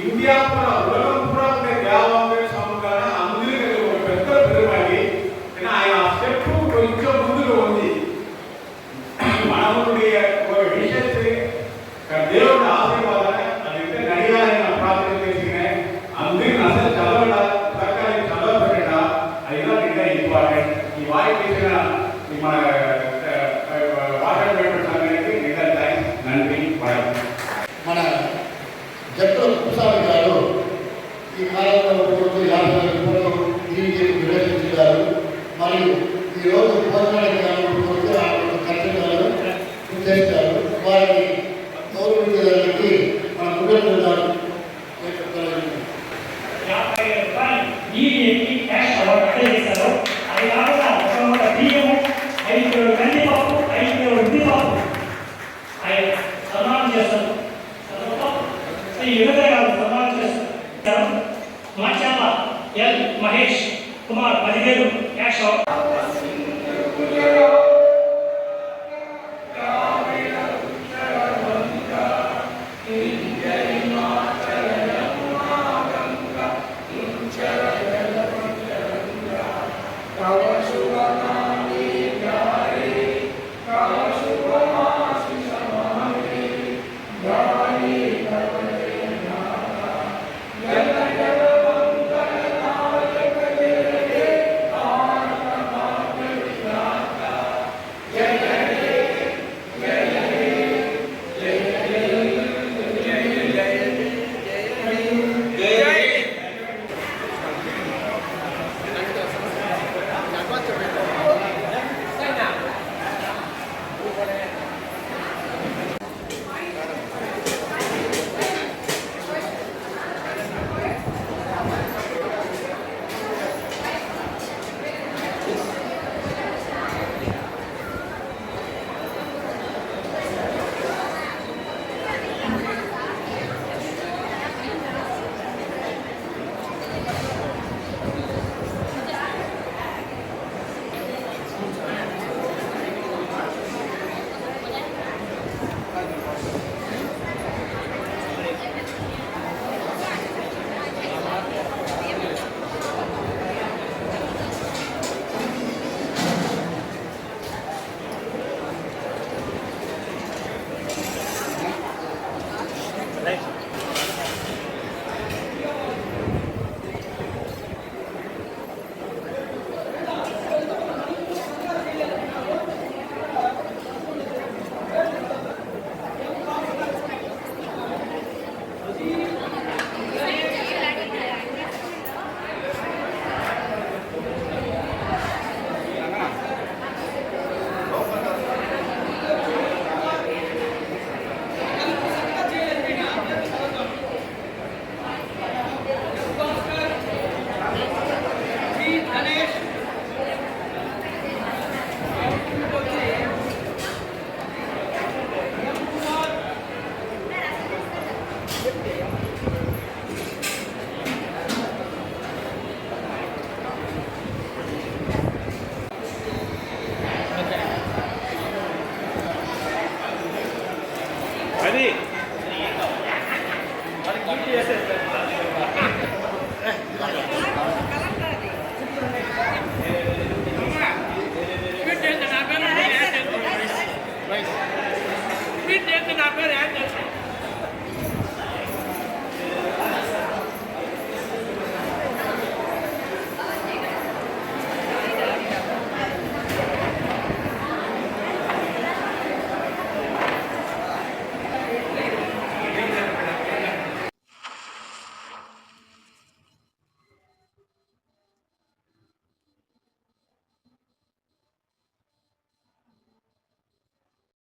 ఇండియా కూడా ఉలగం కూడా దేవాలయ సముదాయ అందరికీ ఒక పెద్ద పెరుమాలి ఆయన ఆ స్టెప్ కొంచెం ముందుకు ఉంది మనముడి ఒక విషయం దేవుడి ఆశీర్వాదాన్ని అది నడియాలని ప్రార్థన చేసిన అందరికీ అసలు చదవడా ప్రకారం చదవబడిన అయినా ఇంకా ఇంపార్టెంట్ ఈ వాయిస్ చేసిన మన మన జట్టు కుసారి గారు ఈ కాలంలో 50 రూపాయలు దీనికి విరమించారు మరియు ఈరోజు భోజనానికి ఖర్చులు చేశారు వారిని గౌరవించడానికి మన కుటుంబాలు క్యాష్ అవార్డు అప్లై చేశారు. అది కాకుండా ఒక బియ్యము 5 కిలోల కందిపప్పు 5 కిలోల ఉద్దిపప్పు ఆయన సన్మానం చేస్తారు. ఈ విధంగా కాదు సన్మానం చేస్తారు. Machala L Mahesh Kumar 10,000 cash award. Right.